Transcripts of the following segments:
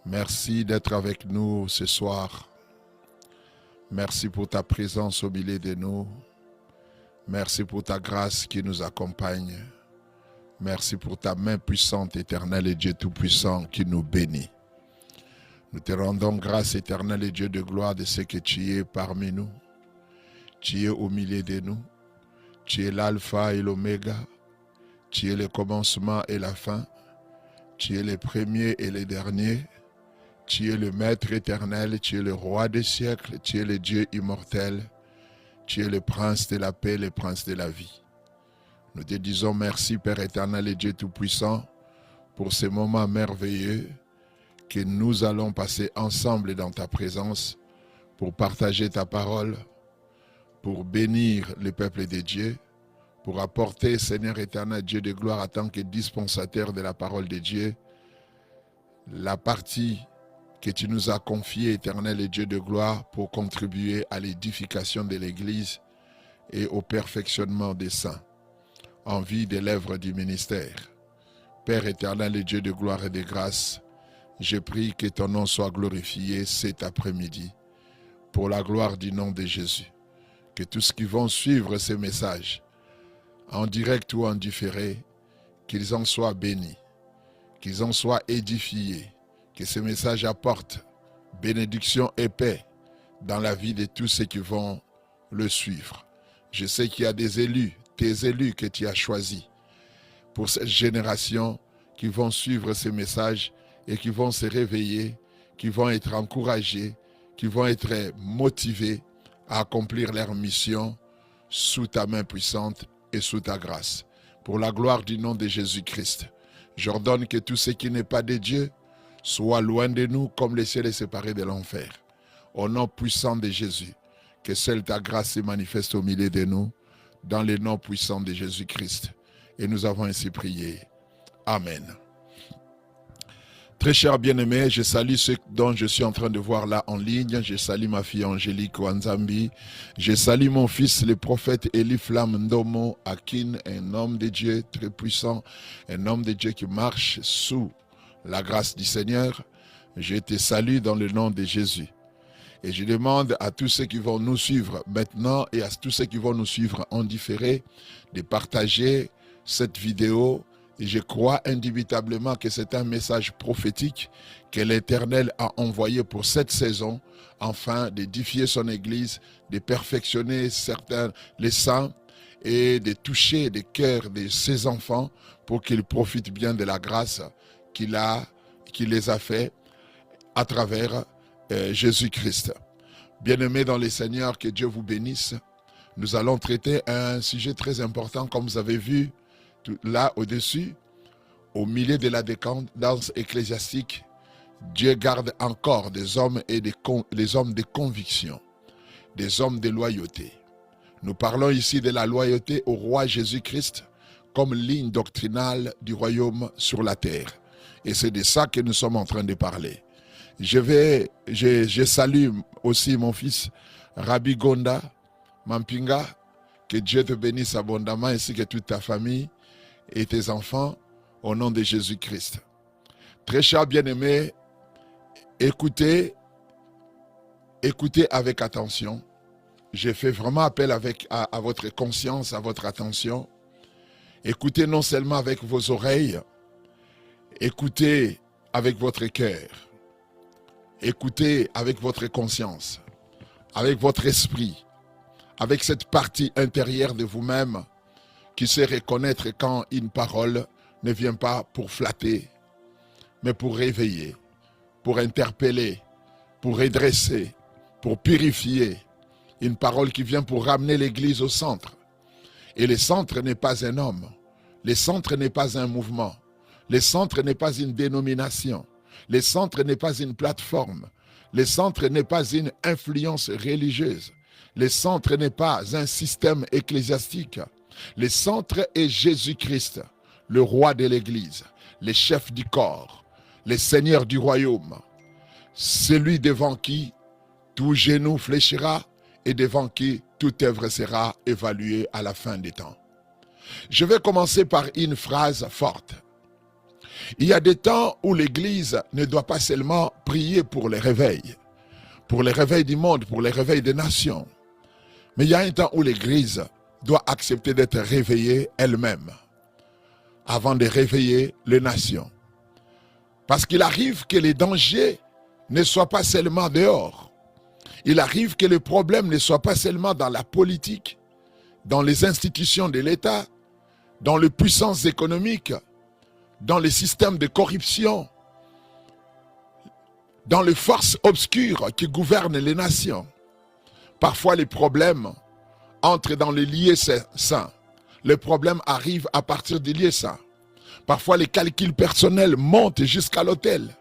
Merci d'être avec nous ce soir. Merci pour ta présence au milieu de nous. Merci pour ta grâce qui nous accompagne. Merci pour ta main puissante, éternelle et Dieu Tout-Puissant qui nous bénit. Nous te rendons grâce, éternel et Dieu de gloire, de ce que tu es parmi nous. Tu es au milieu de nous. Tu es l'alpha et l'oméga. Tu es le commencement et la fin. Tu es le premier et le dernier. Tu es le Maître éternel, tu es le Roi des siècles, tu es le Dieu immortel, tu es le Prince de la paix, le Prince de la vie. Nous te disons merci, Père éternel et Dieu Tout-Puissant, pour ces moments merveilleux que nous allons passer ensemble dans ta présence pour partager ta parole, pour bénir le peuple de Dieu, pour apporter, Seigneur éternel, Dieu de gloire, en tant que dispensateur de la parole de Dieu, la partie que tu nous as confié, éternel et Dieu de gloire, pour contribuer à l'édification de l'Église et au perfectionnement des saints, en vue de l'œuvre du ministère. Père éternel et Dieu de gloire et de grâce, je prie que ton nom soit glorifié cet après-midi, pour la gloire du nom de Jésus. Que tous ceux qui vont suivre ces messages, en direct ou en différé, qu'ils en soient bénis, qu'ils en soient édifiés, que ce message apporte bénédiction et paix dans la vie de tous ceux qui vont le suivre. Je sais qu'il y a des élus, tes élus que tu as choisis pour cette génération qui vont suivre ce message et qui vont se réveiller, qui vont être encouragés, qui vont être motivés à accomplir leur mission sous ta main puissante et sous ta grâce. Pour la gloire du nom de Jésus-Christ, j'ordonne que tout ce qui n'est pas de Dieu soit loin de nous comme le ciel est séparé de l'enfer. Au nom puissant de Jésus, que seule ta grâce se manifeste au milieu de nous, dans le nom puissant de Jésus-Christ. Et nous avons ainsi prié. Amen. Très chers bien-aimés, je salue ceux dont je suis en train de voir là en ligne. Je salue ma fille Angélique Wanzambi. Je salue mon fils, le prophète Eliflam Ndomo Akin, un homme de Dieu très puissant, un homme de Dieu qui marche sous la grâce du Seigneur. Je te salue dans le nom de Jésus. Et je demande à tous ceux qui vont nous suivre maintenant et à tous ceux qui vont nous suivre en différé de partager cette vidéo. Et je crois indubitablement que c'est un message prophétique que l'Éternel a envoyé pour cette saison, afin d'édifier son Église, de perfectionner les saints et de toucher les cœurs de ses enfants pour qu'ils profitent bien de la grâce qu'il les a fait à travers Jésus-Christ. Bien-aimés dans le Seigneur, que Dieu vous bénisse. Nous allons traiter un sujet très important, comme vous avez vu là au-dessus, au milieu de la décadence ecclésiastique. Dieu garde encore des hommes et des hommes de conviction, des hommes de loyauté. Nous parlons ici de la loyauté au roi Jésus-Christ comme ligne doctrinale du royaume sur la terre. Et c'est de ça que nous sommes en train de parler. Je salue aussi mon fils Rabbi Gonda Mampinga. Que Dieu te bénisse abondamment ainsi que toute ta famille et tes enfants au nom de Jésus-Christ. Très chers bien-aimés, écoutez avec attention. Je fais vraiment appel à votre conscience, à votre attention. Écoutez non seulement avec vos oreilles, écoutez avec votre cœur. Écoutez avec votre conscience, avec votre esprit, avec cette partie intérieure de vous-même qui sait reconnaître quand une parole ne vient pas pour flatter, mais pour réveiller, pour interpeller, pour redresser, pour purifier. Une parole qui vient pour ramener l'Église au centre. Et le centre n'est pas un homme. Le centre n'est pas un mouvement. Le centre n'est pas une dénomination. Le centre n'est pas une plateforme. Le centre n'est pas une influence religieuse. Le centre n'est pas un système ecclésiastique. Le centre est Jésus-Christ, le roi de l'Église, le chef du corps, le Seigneur du royaume, celui devant qui tout genou fléchira et devant qui toute œuvre sera évaluée à la fin des temps. Je vais commencer par une phrase forte. Il y a des temps où l'Église ne doit pas seulement prier pour les réveils du monde, pour les réveils des nations. Mais il y a un temps où l'Église doit accepter d'être réveillée elle-même avant de réveiller les nations. Parce qu'il arrive que les dangers ne soient pas seulement dehors. Il arrive que le problème ne soit pas seulement dans la politique, dans les institutions de l'État, dans les puissances économiques, dans les systèmes de corruption, dans les forces obscures qui gouvernent les nations. Parfois les problèmes entrent dans les lieux saints. Les problèmes arrivent à partir des lieux saints. Parfois les calculs personnels montent jusqu'à l'autel.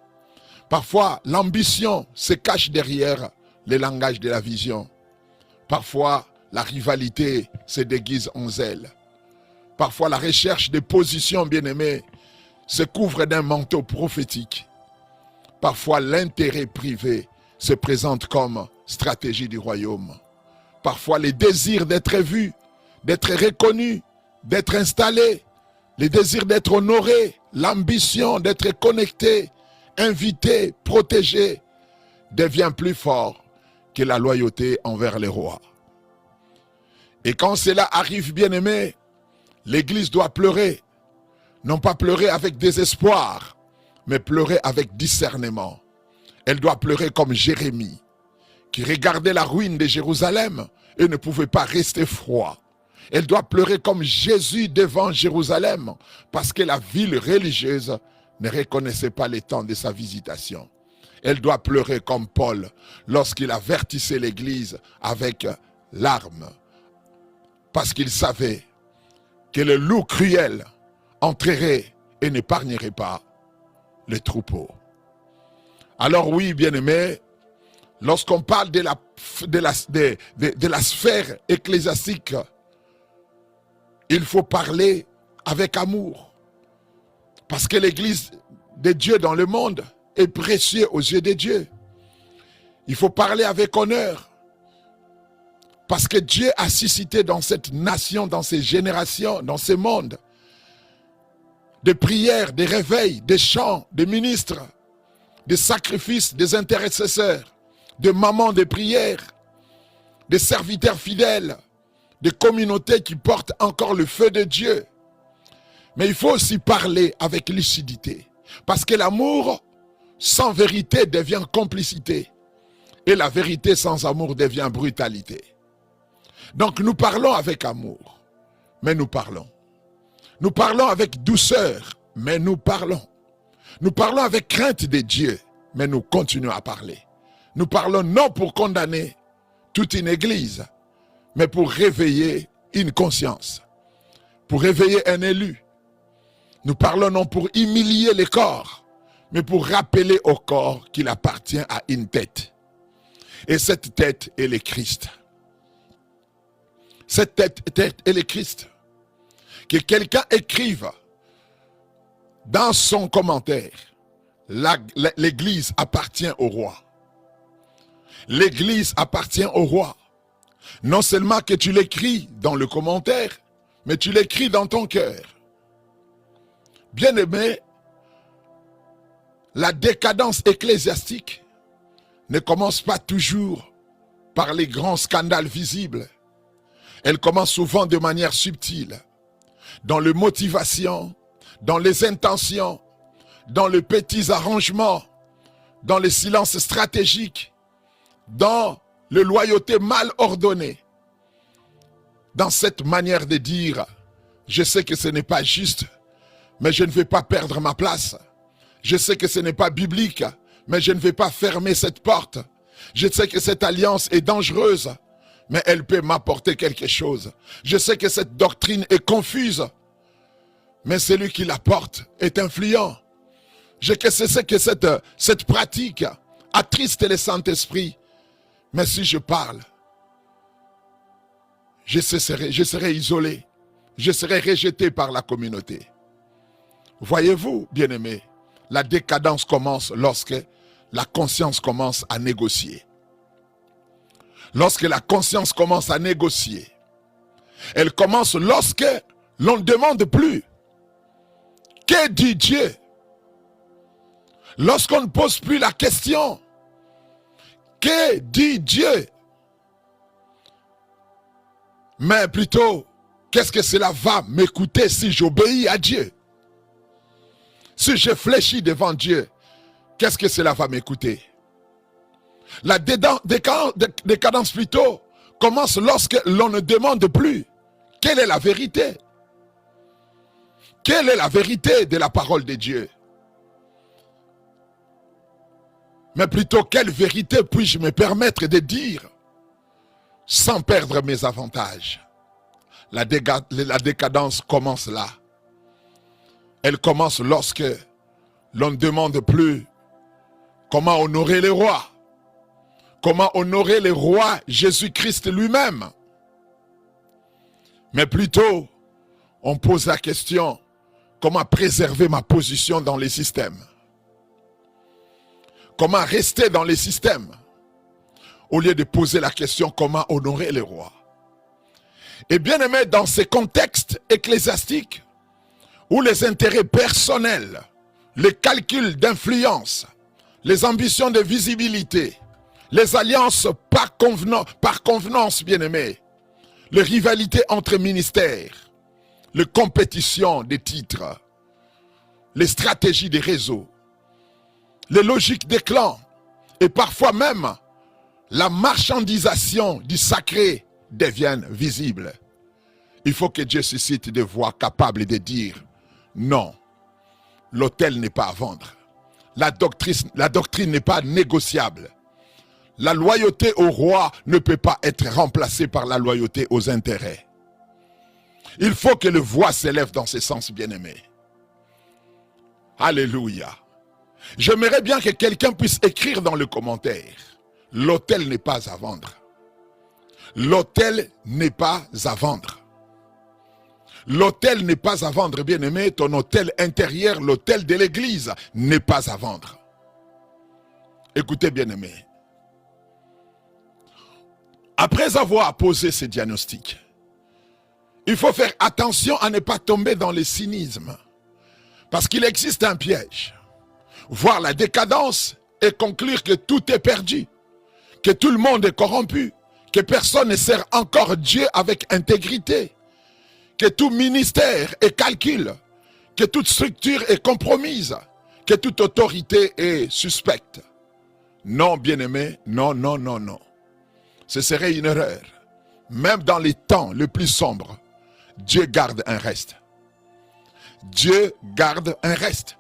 Parfois l'ambition se cache derrière les langages de la vision. Parfois la rivalité se déguise en zèle. Parfois la recherche des positions bien-aimées se couvre d'un manteau prophétique. Parfois l'intérêt privé se présente comme stratégie du royaume. Parfois les désirs d'être vu, d'être reconnu, d'être installé, les désirs d'être honoré, l'ambition d'être connecté, invité, protégé, devient plus fort que la loyauté envers les rois. Et quand cela arrive, bien-aimé, l'Église doit pleurer. Non pas pleurer avec désespoir, mais pleurer avec discernement. Elle doit pleurer comme Jérémie, qui regardait la ruine de Jérusalem et ne pouvait pas rester froid. Elle doit pleurer comme Jésus devant Jérusalem, parce que la ville religieuse ne reconnaissait pas les temps de sa visitation. Elle doit pleurer comme Paul, lorsqu'il avertissait l'Église avec larmes, parce qu'il savait que le loup cruel entrerait et n'épargnerait pas les troupeaux. Alors oui, bien-aimés, lorsqu'on parle de la sphère ecclésiastique, il faut parler avec amour. Parce que l'Église de Dieu dans le monde est précieuse aux yeux de Dieu. Il faut parler avec honneur. Parce que Dieu a suscité dans cette nation, dans ces générations, dans ce monde, des prières, des réveils, des chants, des ministres, des sacrifices, des intercesseurs, des mamans de prière, des serviteurs fidèles, des communautés qui portent encore le feu de Dieu. Mais il faut aussi parler avec lucidité. Parce que l'amour sans vérité devient complicité. Et la vérité sans amour devient brutalité. Donc nous parlons avec amour, mais nous parlons. Nous parlons avec douceur, mais nous parlons. Nous parlons avec crainte de Dieu, mais nous continuons à parler. Nous parlons non pour condamner toute une église, mais pour réveiller une conscience, pour réveiller un élu. Nous parlons non pour humilier les corps, mais pour rappeler au corps qu'il appartient à une tête. Et cette tête est le Christ. Cette tête est le Christ. Que quelqu'un écrive dans son commentaire, l'Église appartient au roi. L'Église appartient au roi. Non seulement que tu l'écris dans le commentaire, mais tu l'écris dans ton cœur. Bien-aimé, la décadence ecclésiastique ne commence pas toujours par les grands scandales visibles. Elle commence souvent de manière subtile, dans les motivations, dans les intentions, dans les petits arrangements, dans les silences stratégiques, dans les loyautés mal ordonnées, dans cette manière de dire « je sais que ce n'est pas juste, mais je ne vais pas perdre ma place. Je sais que ce n'est pas biblique, mais je ne vais pas fermer cette porte. Je sais que cette alliance est dangereuse, mais elle peut m'apporter quelque chose. Je sais que cette doctrine est confuse, mais celui qui la porte est influent. Je sais que cette pratique attriste le Saint-Esprit, mais si je parle, je serai isolé, je serai rejeté par la communauté. Voyez-vous, bien-aimés, la décadence commence lorsque la conscience commence à négocier. Lorsque la conscience commence à négocier, elle commence lorsque l'on ne demande plus. Que dit Dieu? lorsqu'on ne pose plus la question, que dit Dieu? Mais plutôt, qu'est-ce que cela va m'écouter si j'obéis à Dieu? Si je fléchis devant Dieu, qu'est-ce que cela va m'écouter? La décadence plutôt commence lorsque l'on ne demande plus quelle est la vérité. Quelle est la vérité de la parole de Dieu? Mais plutôt, quelle vérité puis-je me permettre de dire sans perdre mes avantages? La décadence commence là. Elle commence lorsque l'on ne demande plus comment honorer les rois. Comment honorer le roi Jésus-Christ lui-même. Mais plutôt, on pose la question, comment préserver ma position dans les systèmes? Comment rester dans les systèmes? Au lieu de poser la question, comment honorer les rois? Et bien aimé, dans ces contextes ecclésiastiques, où les intérêts personnels, les calculs d'influence, les ambitions de visibilité, les alliances par convenance, bien-aimés, les rivalités entre ministères, les compétitions des titres, les stratégies des réseaux, les logiques des clans, et parfois même la marchandisation du sacré deviennent visibles. Il faut que Dieu suscite des voix capables de dire non, l'autel n'est pas à vendre. La doctrine n'est pas négociable. La loyauté au roi ne peut pas être remplacée par la loyauté aux intérêts. Il faut que le voix s'élève dans ce sens, bien-aimé. Alléluia. J'aimerais bien que quelqu'un puisse écrire dans le commentaire. L'autel n'est pas à vendre. L'autel n'est pas à vendre. L'autel n'est pas à vendre, bien-aimé. Ton autel intérieur, l'autel de l'église, n'est pas à vendre. Écoutez, bien-aimé. Après avoir posé ce diagnostic, il faut faire attention à ne pas tomber dans le cynisme. Parce qu'il existe un piège. Voir la décadence et conclure que tout est perdu. Que tout le monde est corrompu. Que personne ne sert encore Dieu avec intégrité. Que tout ministère est calcul. Que toute structure est compromise. Que toute autorité est suspecte. Non, bien-aimé, non, non, non, non. Ce serait une erreur. Même dans les temps les plus sombres, Dieu garde un reste. Dieu garde un reste.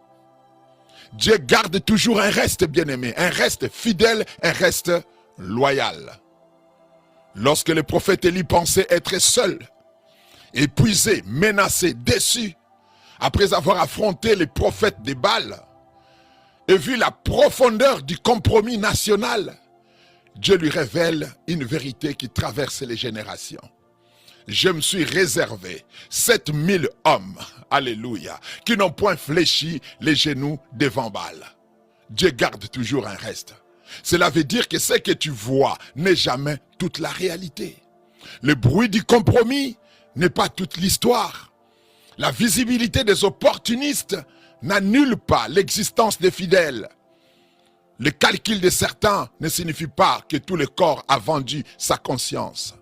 Dieu garde toujours un reste, bien-aimé. Un reste fidèle, un reste loyal. Lorsque le prophète Élie pensait être seul, épuisé, menacé, déçu, après avoir affronté les prophètes des Baals, et vu la profondeur du compromis national, Dieu lui révèle une vérité qui traverse les générations. Je me suis réservé 7000 hommes, alléluia, qui n'ont point fléchi les genoux devant Baal. Dieu garde toujours un reste. Cela veut dire que ce que tu vois n'est jamais toute la réalité. Le bruit du compromis n'est pas toute l'histoire. La visibilité des opportunistes n'annule pas l'existence des fidèles. Le calcul de certains ne signifie pas que tout le corps a vendu sa conscience.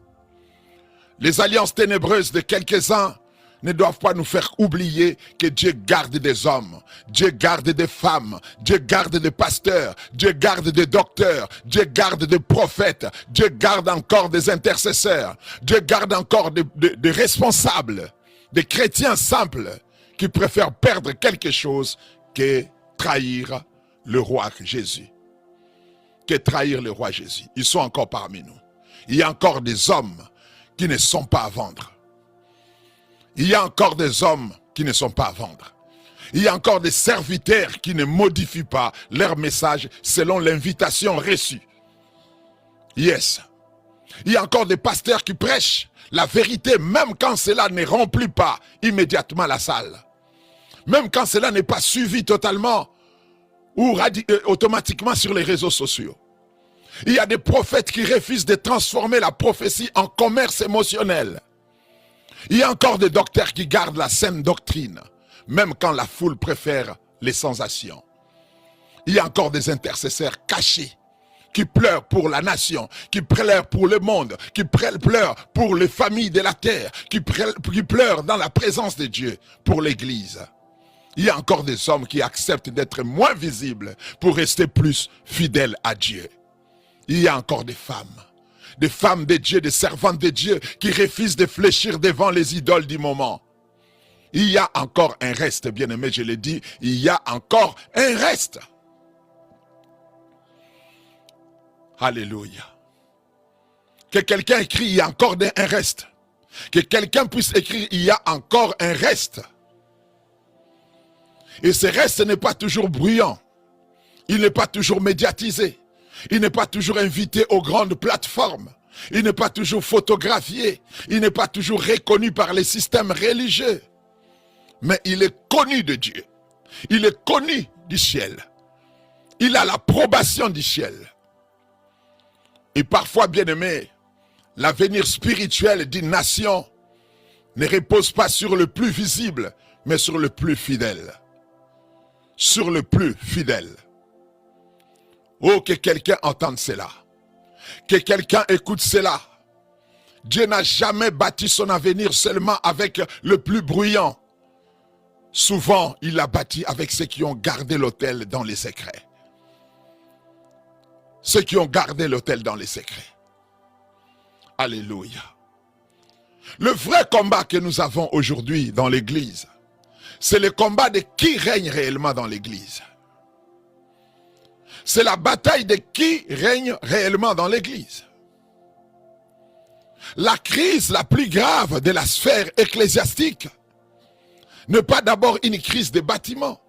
Les alliances ténébreuses de quelques-uns ne doivent pas nous faire oublier que Dieu garde des hommes, Dieu garde des femmes, Dieu garde des pasteurs, Dieu garde des docteurs, Dieu garde des prophètes, Dieu garde encore des intercesseurs, Dieu garde encore des responsables, des chrétiens simples qui préfèrent perdre quelque chose que trahir le roi Jésus. Que trahir le roi Jésus. Ils sont encore parmi nous. Il y a encore des hommes qui ne sont pas à vendre. Il y a encore des hommes qui ne sont pas à vendre. Il y a encore des serviteurs qui ne modifient pas leur message selon l'invitation reçue. Yes. Il y a encore des pasteurs qui prêchent la vérité même quand cela ne remplit pas immédiatement la salle. Même quand cela n'est pas suivi totalement ou automatiquement sur les réseaux sociaux. Il y a des prophètes qui refusent de transformer la prophétie en commerce émotionnel. Il y a encore des docteurs qui gardent la saine doctrine, même quand la foule préfère les sensations. Il y a encore des intercesseurs cachés qui pleurent pour la nation, qui pleurent pour le monde, qui pleurent pour les familles de la terre, qui pleurent dans la présence de Dieu pour l'Église. Il y a encore des hommes qui acceptent d'être moins visibles pour rester plus fidèles à Dieu. Il y a encore des femmes de Dieu, des servantes de Dieu qui refusent de fléchir devant les idoles du moment. Il y a encore un reste, bien-aimé, je l'ai dit, il y a encore un reste. Alléluia. Que quelqu'un écrit, il y a encore un reste. Que quelqu'un puisse écrire, il y a encore un reste. Et ce reste n'est pas toujours bruyant. Il n'est pas toujours médiatisé. Il n'est pas toujours invité aux grandes plateformes. Il n'est pas toujours photographié. Il n'est pas toujours reconnu par les systèmes religieux. Mais il est connu de Dieu. Il est connu du ciel. Il a l'approbation du ciel. Et parfois, bien-aimé, l'avenir spirituel d'une nation ne repose pas sur le plus visible, mais sur le plus fidèle. Sur le plus fidèle. Oh, que quelqu'un entende cela. Que quelqu'un écoute cela. Dieu n'a jamais bâti son avenir seulement avec le plus bruyant. Souvent, il l'a bâti avec ceux qui ont gardé l'autel dans les secrets. Ceux qui ont gardé l'autel dans les secrets. Alléluia. Le vrai combat que nous avons aujourd'hui dans l'église, c'est le combat de qui règne réellement dans l'église. C'est la bataille de qui règne réellement dans l'église. La crise la plus grave de la sphère ecclésiastique n'est pas d'abord une crise de bâtiment.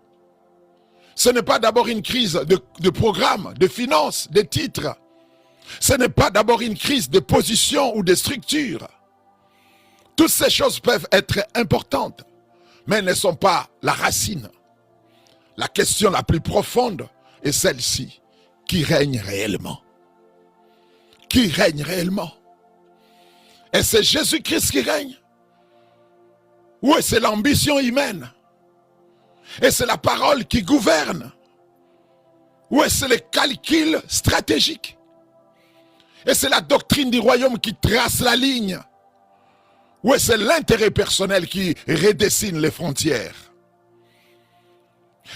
Ce n'est pas d'abord une crise de programme, de finances, de titres. Ce n'est pas d'abord une crise de position ou de structure. Toutes ces choses peuvent être importantes, mais elles ne sont pas la racine. La question la plus profonde est celle-ci. Qui règne réellement? Qui règne réellement? Est-ce c'est Jésus-Christ qui règne? Ou est-ce l'ambition humaine? Et c'est la parole qui gouverne? Ou est-ce le calcul stratégique? Et c'est la doctrine du royaume qui trace la ligne? Ou est-ce l'intérêt personnel qui redessine les frontières?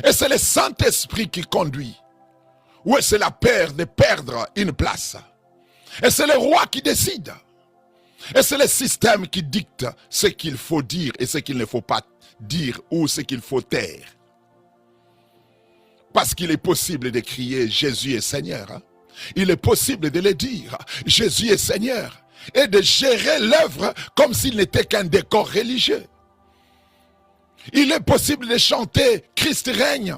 Et c'est le Saint-Esprit qui conduit? Ou est-ce la peur de perdre une place? Et c'est le roi qui décide? Et c'est le système qui dicte ce qu'il faut dire et ce qu'il ne faut pas dire ou ce qu'il faut taire? Parce qu'il est possible de crier Jésus est Seigneur. Il est possible de le dire Jésus est Seigneur. Et de gérer l'œuvre comme s'il n'était qu'un décor religieux. Il est possible de chanter Christ règne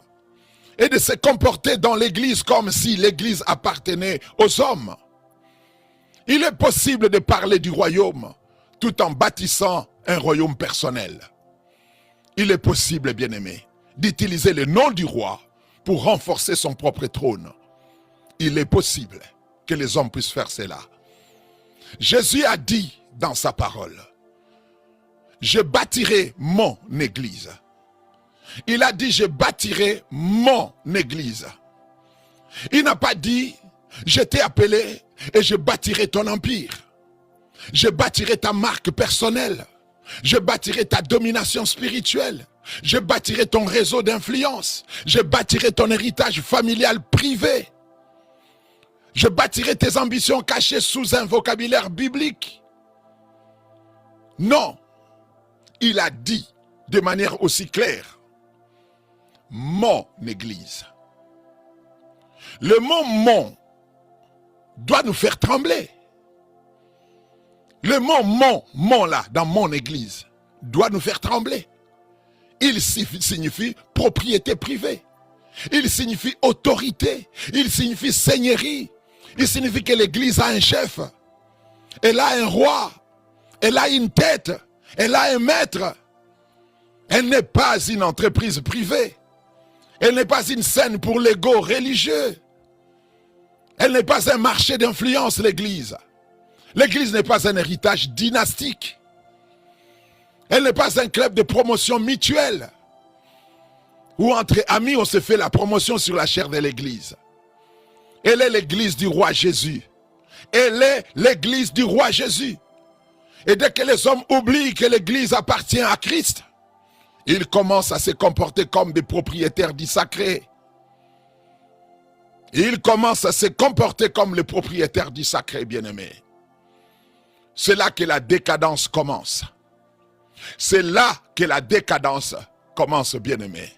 et de se comporter dans l'église comme si l'église appartenait aux hommes. Il est possible de parler du royaume tout en bâtissant un royaume personnel. Il est possible, bien-aimé, d'utiliser le nom du roi pour renforcer son propre trône. Il est possible que les hommes puissent faire cela. Jésus a dit dans sa parole, je bâtirai mon église. Il a dit, je bâtirai mon église. Il n'a pas dit, je t'ai appelé et je bâtirai ton empire. Je bâtirai ta marque personnelle. Je bâtirai ta domination spirituelle. Je bâtirai ton réseau d'influence. Je bâtirai ton héritage familial privé. Je bâtirai tes ambitions cachées sous un vocabulaire biblique. Non, il a dit de manière aussi claire, mon église. Le mot mon doit nous faire trembler. Le mot mon là, dans mon église, doit nous faire trembler. Il signifie propriété privée. Il signifie autorité. Il signifie seigneurie. Il signifie que l'église a un chef. Elle a un roi. Elle a une tête. Elle a un maître. Elle n'est pas une entreprise privée. Elle n'est pas une scène pour l'ego religieux. Elle n'est pas un marché d'influence, l'église. L'église n'est pas un héritage dynastique. Elle n'est pas un club de promotion mutuelle. ou entre amis, on se fait la promotion sur la chair de l'église. Elle est l'église du roi Jésus. Elle est l'église du roi Jésus. Et dès que les hommes oublient que l'église appartient à Christ, ils commencent à se comporter comme des propriétaires du sacré. Ils commencent à se comporter comme les propriétaires du sacré, bien-aimés. C'est là que la décadence commence. C'est là que la décadence commence, bien-aimés.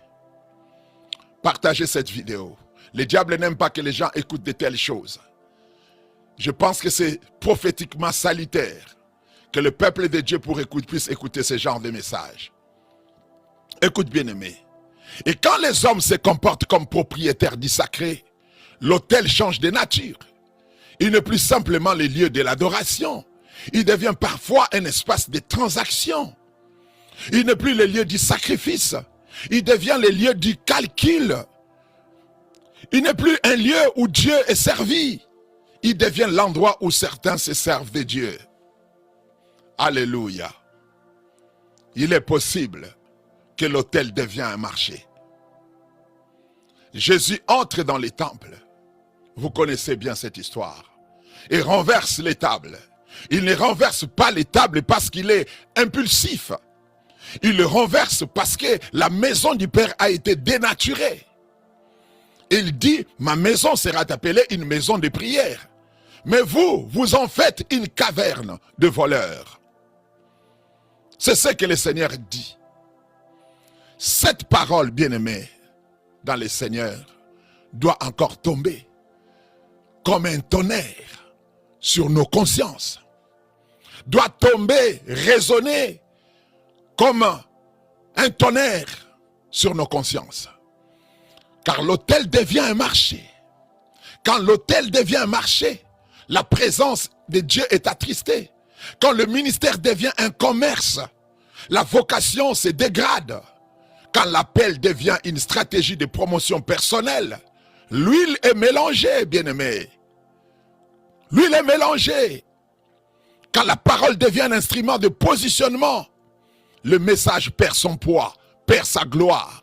Partagez cette vidéo. Le diable n'aime pas que les gens écoutent de telles choses. Je pense que c'est prophétiquement salutaire que le peuple de Dieu puisse écouter ce genre de messages. Écoute, bien-aimé. Et quand les hommes se comportent comme propriétaires du sacré, l'autel change de nature. Il n'est plus simplement le lieu de l'adoration. Il devient parfois un espace de transaction. Il n'est plus le lieu du sacrifice. Il devient le lieu du calcul. Il n'est plus un lieu où Dieu est servi. Il devient l'endroit où certains se servent de Dieu. Alléluia. Il est possible que l'autel devienne un marché. Jésus entre dans les temples. Vous connaissez bien cette histoire. Et renverse les tables. Il ne renverse pas les tables parce qu'il est impulsif. Il le renverse parce que la maison du Père a été dénaturée. Il dit, ma maison sera appelée une maison de prière. Mais vous, vous en faites une caverne de voleurs. C'est ce que le Seigneur dit. Cette parole, bien-aimée, dans le Seigneur, doit encore tomber comme un tonnerre sur nos consciences. Doit tomber, résonner comme un tonnerre sur nos consciences. Car l'autel devient un marché. Quand l'autel devient un marché, la présence de Dieu est attristée. Quand le ministère devient un commerce, la vocation se dégrade. Quand l'appel devient une stratégie de promotion personnelle, l'huile est mélangée, bien-aimé. L'huile est mélangée. Quand la parole devient un instrument de positionnement, le message perd son poids, perd sa gloire.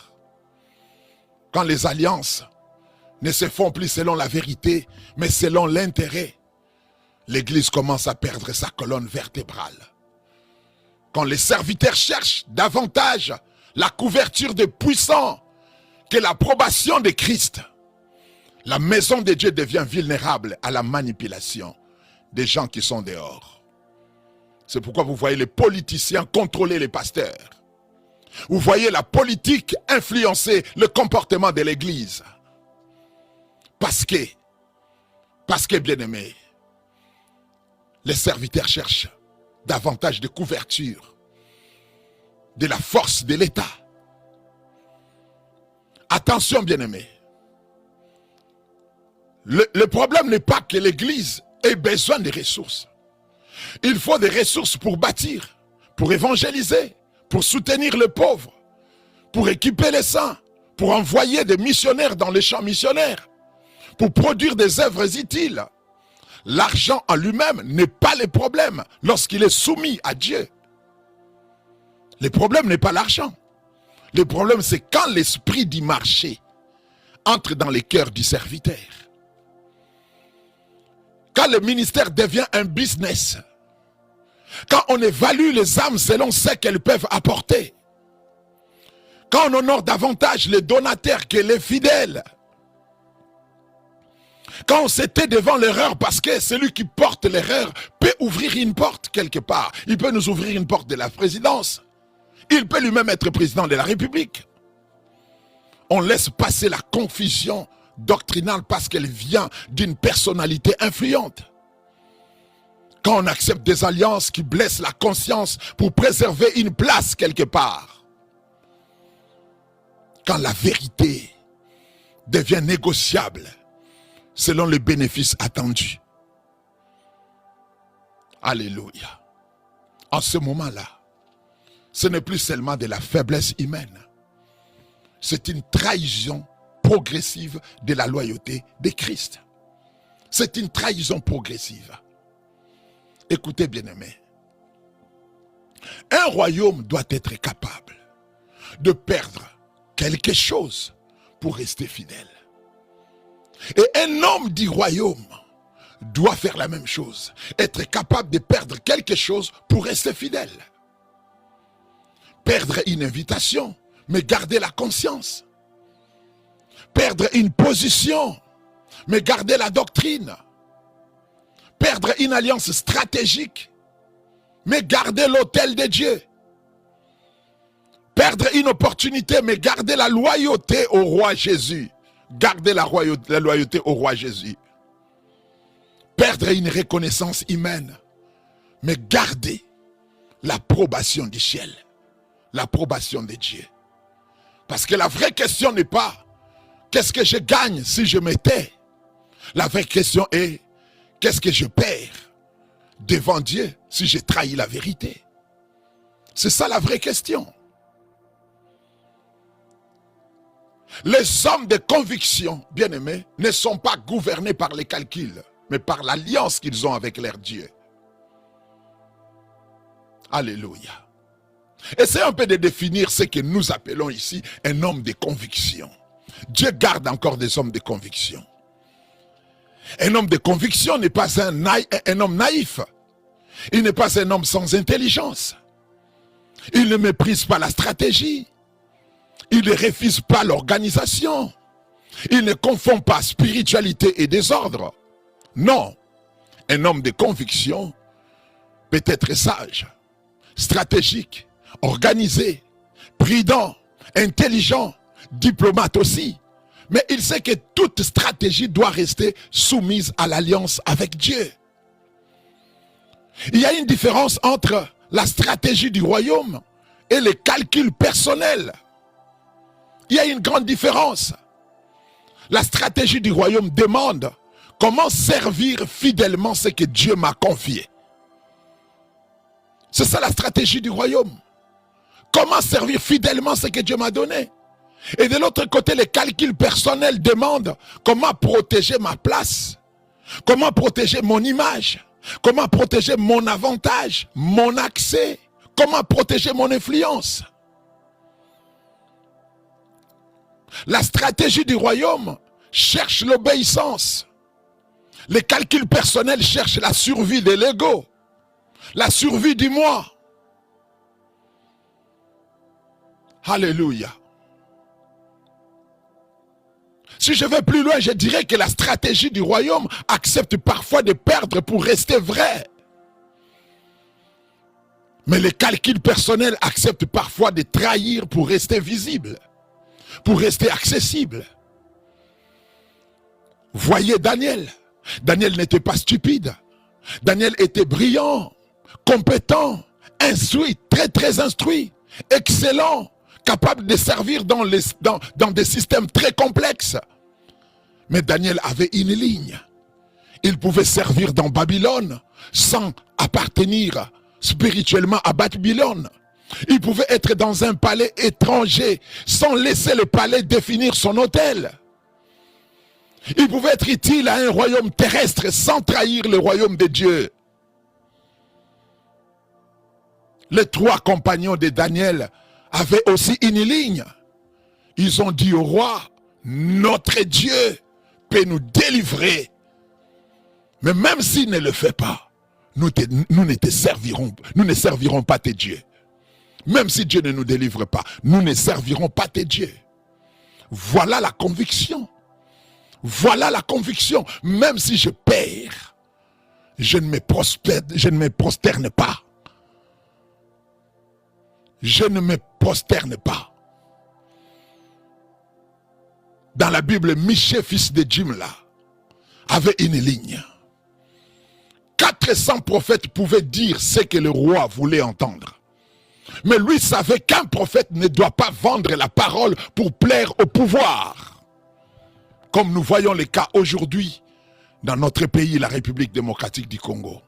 Quand les alliances ne se font plus selon la vérité, mais selon l'intérêt, l'Église commence à perdre sa colonne vertébrale. Quand les serviteurs cherchent davantage la couverture des puissants que l'approbation de Christ, la maison de Dieu devient vulnérable à la manipulation des gens qui sont dehors. C'est pourquoi vous voyez les politiciens contrôler les pasteurs. Vous voyez la politique influencer le comportement de l'Église. Parce que, bien-aimés, les serviteurs cherchent davantage de couverture de la force de l'État. Attention, bien-aimés. Le problème n'est pas que l'Église ait besoin de ressources. Il faut des ressources pour bâtir, pour évangéliser, pour soutenir les pauvres, pour équiper les saints, pour envoyer des missionnaires dans les champs missionnaires, pour produire des œuvres utiles. L'argent en lui-même n'est pas le problème lorsqu'il est soumis à Dieu. Le problème n'est pas l'argent. Le problème, c'est quand l'esprit du marché entre dans les cœurs du serviteur. Quand le ministère devient un business. Quand on évalue les âmes selon ce qu'elles peuvent apporter. Quand on honore davantage les donataires que les fidèles. Quand on se tait devant l'erreur parce que celui qui porte l'erreur peut ouvrir une porte quelque part. Il peut nous ouvrir une porte de la présidence. Il peut lui-même être président de la République. On laisse passer la confusion doctrinale parce qu'elle vient d'une personnalité influente. Quand on accepte des alliances qui blessent la conscience pour préserver une place quelque part. Quand la vérité devient négociable selon les bénéfices attendus. Alléluia. En ce moment-là, ce n'est plus seulement de la faiblesse humaine. C'est une trahison progressive de la loyauté de Christ. C'est une trahison progressive. Écoutez, bien-aimés. Un royaume doit être capable de perdre quelque chose pour rester fidèle. Et un homme du royaume doit faire la même chose. Être capable de perdre quelque chose pour rester fidèle. Perdre une invitation, mais garder la conscience. Perdre une position, mais garder la doctrine. Perdre une alliance stratégique, mais garder l'autel de Dieu. Perdre une opportunité, mais garder la loyauté au roi Jésus. Garder la loyauté au roi Jésus. Perdre une reconnaissance humaine, mais garder l'approbation du ciel, l'approbation de Dieu. Parce que la vraie question n'est pas qu'est-ce que je gagne si je me tais. La vraie question est qu'est-ce que je perds devant Dieu si j'ai trahi la vérité. C'est ça la vraie question. Les hommes de conviction, bien-aimés, ne sont pas gouvernés par les calculs, mais par l'alliance qu'ils ont avec leur Dieu. Alléluia. Essayez un peu de définir ce que nous appelons ici un homme de conviction. Dieu garde encore des hommes de conviction. Un homme de conviction n'est pas un homme naïf. Il n'est pas un homme sans intelligence. Il ne méprise pas la stratégie. Il ne refuse pas l'organisation. Il ne confond pas spiritualité et désordre. Non, un homme de conviction peut être sage, stratégique, organisé, prudent, intelligent, diplomate aussi. Mais il sait que toute stratégie doit rester soumise à l'alliance avec Dieu. Il y a une différence entre la stratégie du royaume et les calculs personnels. Il y a une grande différence. La stratégie du royaume demande comment servir fidèlement ce que Dieu m'a confié. C'est ça la stratégie du royaume. Comment servir fidèlement ce que Dieu m'a donné. Et de l'autre côté, les calculs personnels demandent comment protéger ma place, comment protéger mon image, comment protéger mon avantage, mon accès, comment protéger mon influence. La stratégie du royaume cherche l'obéissance. Les calculs personnels cherchent la survie de l'ego, la survie du moi. Alléluia. Si je vais plus loin, je dirais que la stratégie du royaume accepte parfois de perdre pour rester vrai. Mais les calculs personnels acceptent parfois de trahir pour rester visible, pour rester accessible. Voyez Daniel. Daniel n'était pas stupide. Daniel était brillant, compétent, instruit, très instruit, excellent, capable de servir dans des systèmes très complexes. Mais Daniel avait une ligne. Il pouvait servir dans Babylone sans appartenir spirituellement à Babylone. Il pouvait être dans un palais étranger sans laisser le palais définir son hôtel. Il pouvait être utile à un royaume terrestre sans trahir le royaume de Dieu. Les 3 compagnons de Daniel avaient aussi une ligne. Ils ont dit au roi, notre Dieu peut nous délivrer. Mais même s'il ne le fait pas, nous ne servirons pas tes dieux. Même si Dieu ne nous délivre pas, nous ne servirons pas tes dieux. Voilà la conviction. Voilà la conviction. Même si je perds, je ne me prosterne pas. Je ne me prosterne pas. Dans la Bible, Michée, fils de Jimla, avait une ligne. 400 prophètes pouvaient dire ce que le roi voulait entendre. Mais lui savait qu'un prophète ne doit pas vendre la parole pour plaire au pouvoir. Comme nous voyons le cas aujourd'hui dans notre pays, la République démocratique du Congo.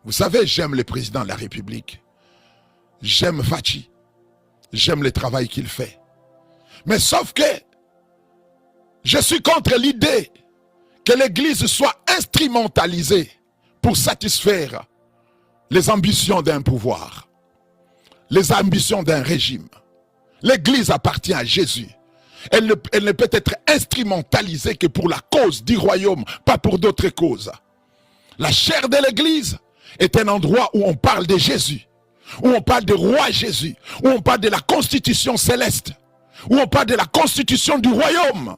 Vous savez, j'aime le président de la République. J'aime Fachi. J'aime le travail qu'il fait. Mais sauf que je suis contre l'idée que l'Église soit instrumentalisée pour satisfaire les ambitions d'un pouvoir, les ambitions d'un régime, L'Église appartient à Jésus. Elle ne peut être instrumentalisée que pour la cause du royaume, pas pour d'autres causes. La chair de l'Église est un endroit où on parle de Jésus, où on parle du roi Jésus, où on parle de la constitution céleste, où on parle de la constitution du royaume.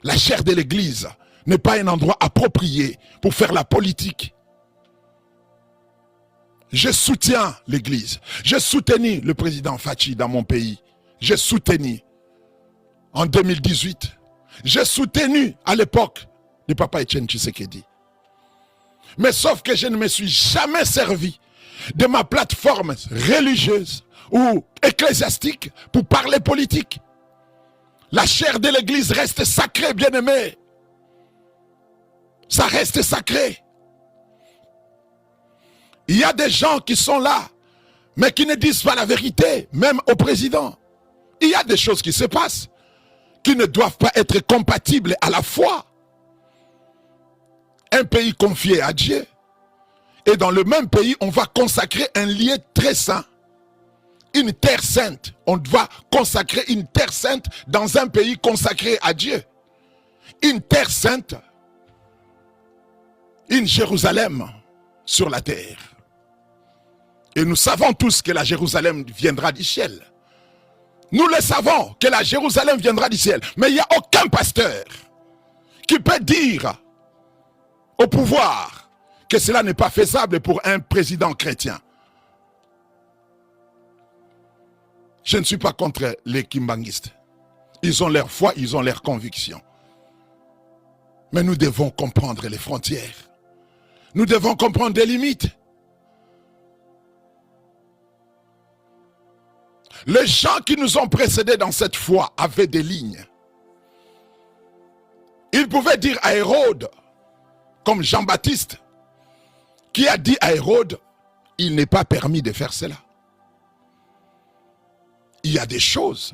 La chair de l'Église n'est pas un endroit approprié pour faire la politique. Je soutiens l'Église. J'ai soutenu le président Fachi dans mon pays. J'ai soutenu en 2018. J'ai soutenu à l'époque de Papa Etienne Tshisekedi. Mais sauf que je ne me suis jamais servi de ma plateforme religieuse ou ecclésiastique pour parler politique. La chair de l'Église reste sacrée, bien-aimé. Ça reste sacré. Il y a des gens qui sont là, mais qui ne disent pas la vérité, même au président. Il y a des choses qui se passent, qui ne doivent pas être compatibles à la foi. Un pays confié à Dieu, et dans le même pays, on va consacrer un lieu très saint. Une terre sainte. On va consacrer une terre sainte dans un pays consacré à Dieu. Une terre sainte. Une Jérusalem sur la terre. Et nous savons tous que la Jérusalem viendra du ciel. Nous le savons que la Jérusalem viendra du ciel. Mais il n'y a aucun pasteur qui peut dire au pouvoir que cela n'est pas faisable pour un président chrétien. Je ne suis pas contre les kimbanguistes. Ils ont leur foi, ils ont leurs convictions. Mais nous devons comprendre les frontières. Nous devons comprendre les limites. Les gens qui nous ont précédés dans cette foi avaient des lignes. Ils pouvaient dire à Hérode, comme Jean-Baptiste, qui a dit à Hérode, il n'est pas permis de faire cela. Il y a des choses.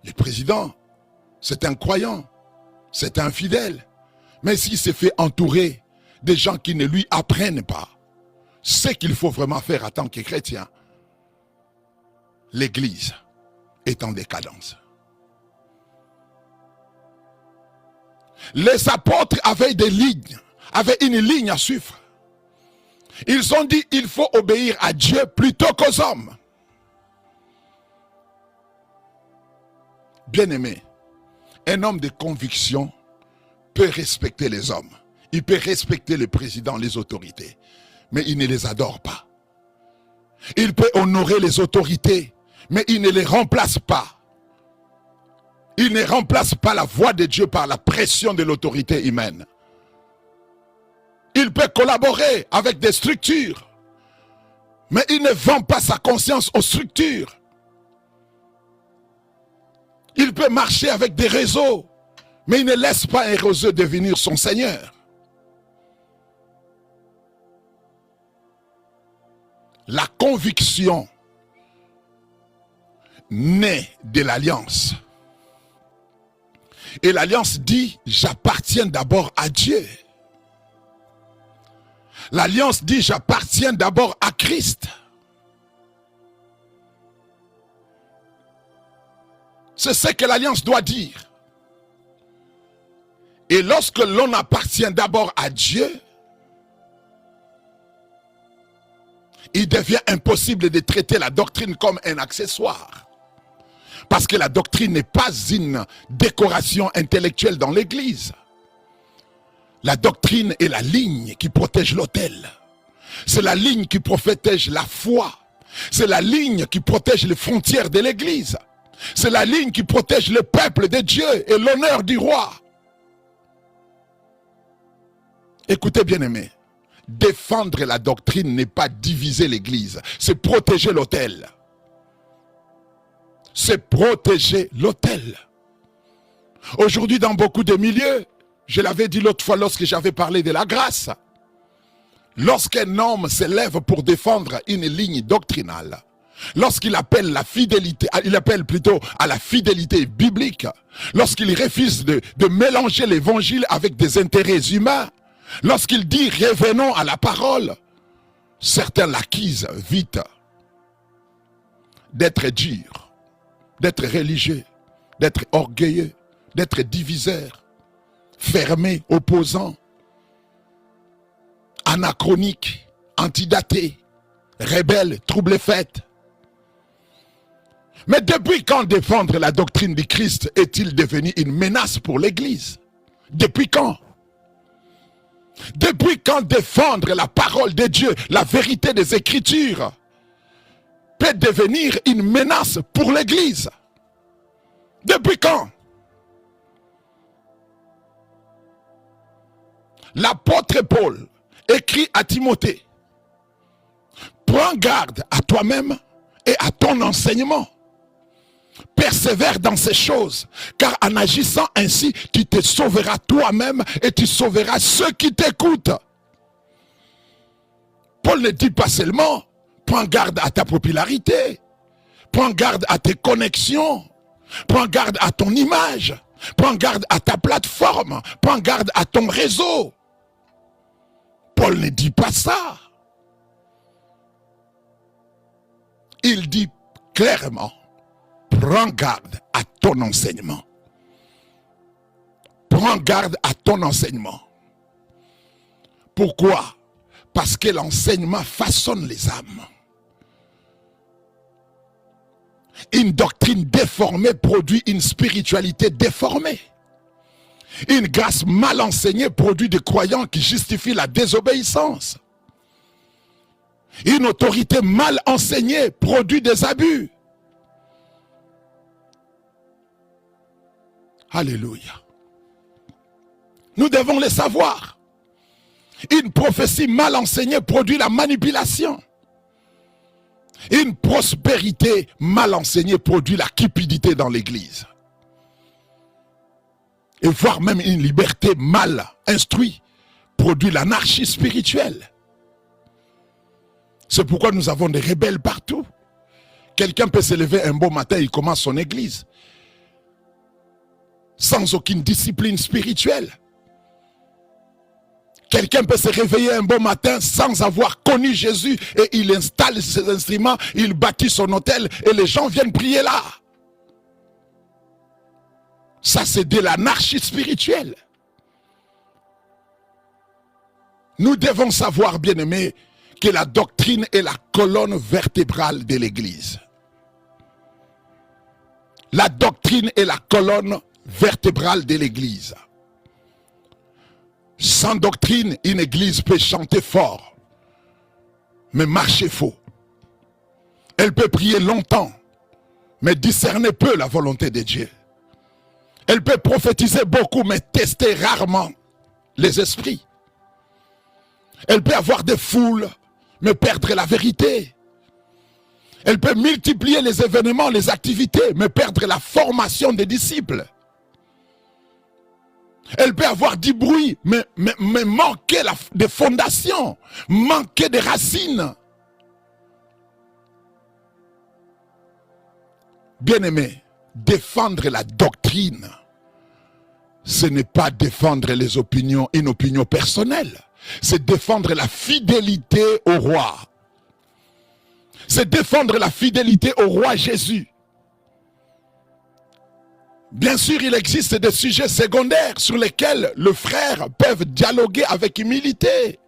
Le président, c'est un croyant, c'est un fidèle. Mais s'il s'est fait entourer des gens qui ne lui apprennent pas ce qu'il faut vraiment faire en tant que chrétien, l'Église est en décadence. Les apôtres avaient des lignes, avaient une ligne à suivre. Ils ont dit il faut obéir à Dieu plutôt qu'aux hommes. Bien-aimé, un homme de conviction peut respecter les hommes. Il peut respecter le président, les autorités. Mais il ne les adore pas. Il peut honorer les autorités, mais il ne les remplace pas. Il ne remplace pas la voix de Dieu par la pression de l'autorité humaine. Il peut collaborer avec des structures, mais il ne vend pas sa conscience aux structures. Il peut marcher avec des réseaux, mais il ne laisse pas un réseau devenir son Seigneur. La conviction naît de l'alliance. Et l'alliance dit, j'appartiens d'abord à Dieu. L'alliance dit, j'appartiens d'abord à Christ. C'est ce que l'alliance doit dire. Et lorsque l'on appartient d'abord à Dieu, il devient impossible de traiter la doctrine comme un accessoire. Parce que la doctrine n'est pas une décoration intellectuelle dans l'Église. La doctrine est la ligne qui protège l'autel. C'est la ligne qui protège la foi. C'est la ligne qui protège les frontières de l'Église. C'est la ligne qui protège le peuple de Dieu et l'honneur du roi. Écoutez bien aimé, défendre la doctrine n'est pas diviser l'Église, c'est protéger l'autel. C'est protéger l'autel. Aujourd'hui, dans beaucoup de milieux, je l'avais dit l'autre fois lorsque j'avais parlé de la grâce, lorsqu'un homme s'élève pour défendre une ligne doctrinale, lorsqu'il appelle la fidélité, il appelle plutôt à la fidélité biblique, lorsqu'il refuse de mélanger l'évangile avec des intérêts humains, lorsqu'il dit revenons à la parole, certains l'acquisent vite d'être dur. d'être religieux, d'être orgueilleux, d'être diviseur, fermé, opposant, anachronique, antidaté, rebelle, trouble-fête. Mais depuis quand défendre la doctrine du Christ est-il devenu une menace pour l'Église? Depuis quand? Depuis quand défendre la parole de Dieu, la vérité des Écritures, peut devenir une menace pour l'Église? Depuis quand? L'apôtre Paul écrit à Timothée: prends garde à toi-même et à ton enseignement. Persévère dans ces choses, car en agissant ainsi, tu te sauveras toi-même et tu sauveras ceux qui t'écoutent. Paul ne dit pas seulement, prends garde à ta popularité, prends garde à tes connexions, prends garde à ton image, prends garde à ta plateforme, prends garde à ton réseau. Paul ne dit pas ça. Il dit clairement, prends garde à ton enseignement. Prends garde à ton enseignement. Pourquoi? Parce que l'enseignement façonne les âmes. Une doctrine déformée produit une spiritualité déformée. Une grâce mal enseignée produit des croyants qui justifient la désobéissance. Une autorité mal enseignée produit des abus. Alléluia. Nous devons le savoir. Une prophétie mal enseignée produit la manipulation. Une prospérité mal enseignée produit la cupidité dans l'église. Et voire même une liberté mal instruite produit l'anarchie spirituelle. C'est pourquoi nous avons des rebelles partout. Quelqu'un peut se lever un beau matin, il commence son église sans aucune discipline spirituelle. Quelqu'un peut se réveiller un beau matin sans avoir connu Jésus et il installe ses instruments, il bâtit son hôtel et les gens viennent prier là. Ça, c'est de l'anarchie spirituelle. Nous devons savoir, bien-aimés, que la doctrine est la colonne vertébrale de l'Église. La doctrine est la colonne vertébrale de l'Église. Sans doctrine, une Église peut chanter fort, mais marcher faux. Elle peut prier longtemps, mais discerner peu la volonté de Dieu. Elle peut prophétiser beaucoup, mais tester rarement les esprits. Elle peut avoir des foules, mais perdre la vérité. Elle peut multiplier les événements, les activités, mais perdre la formation des disciples. Elle peut avoir du bruit, mais manquer des fondations, manquer des racines. Bien-aimé, défendre la doctrine, ce n'est pas défendre les opinions, une opinion personnelle. C'est défendre la fidélité au roi. C'est défendre la fidélité au roi Jésus. Bien sûr, il existe des sujets secondaires sur lesquels les frères peuvent dialoguer avec humilité.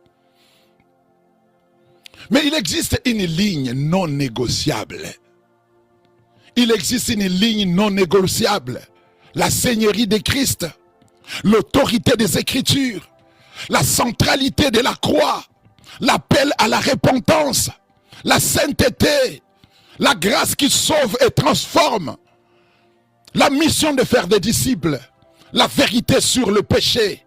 Mais il existe une ligne non négociable. Il existe une ligne non négociable. La seigneurie de Christ, l'autorité des Écritures, la centralité de la croix, l'appel à la repentance, la sainteté, la grâce qui sauve et transforme, la mission de faire des disciples, la vérité sur le péché,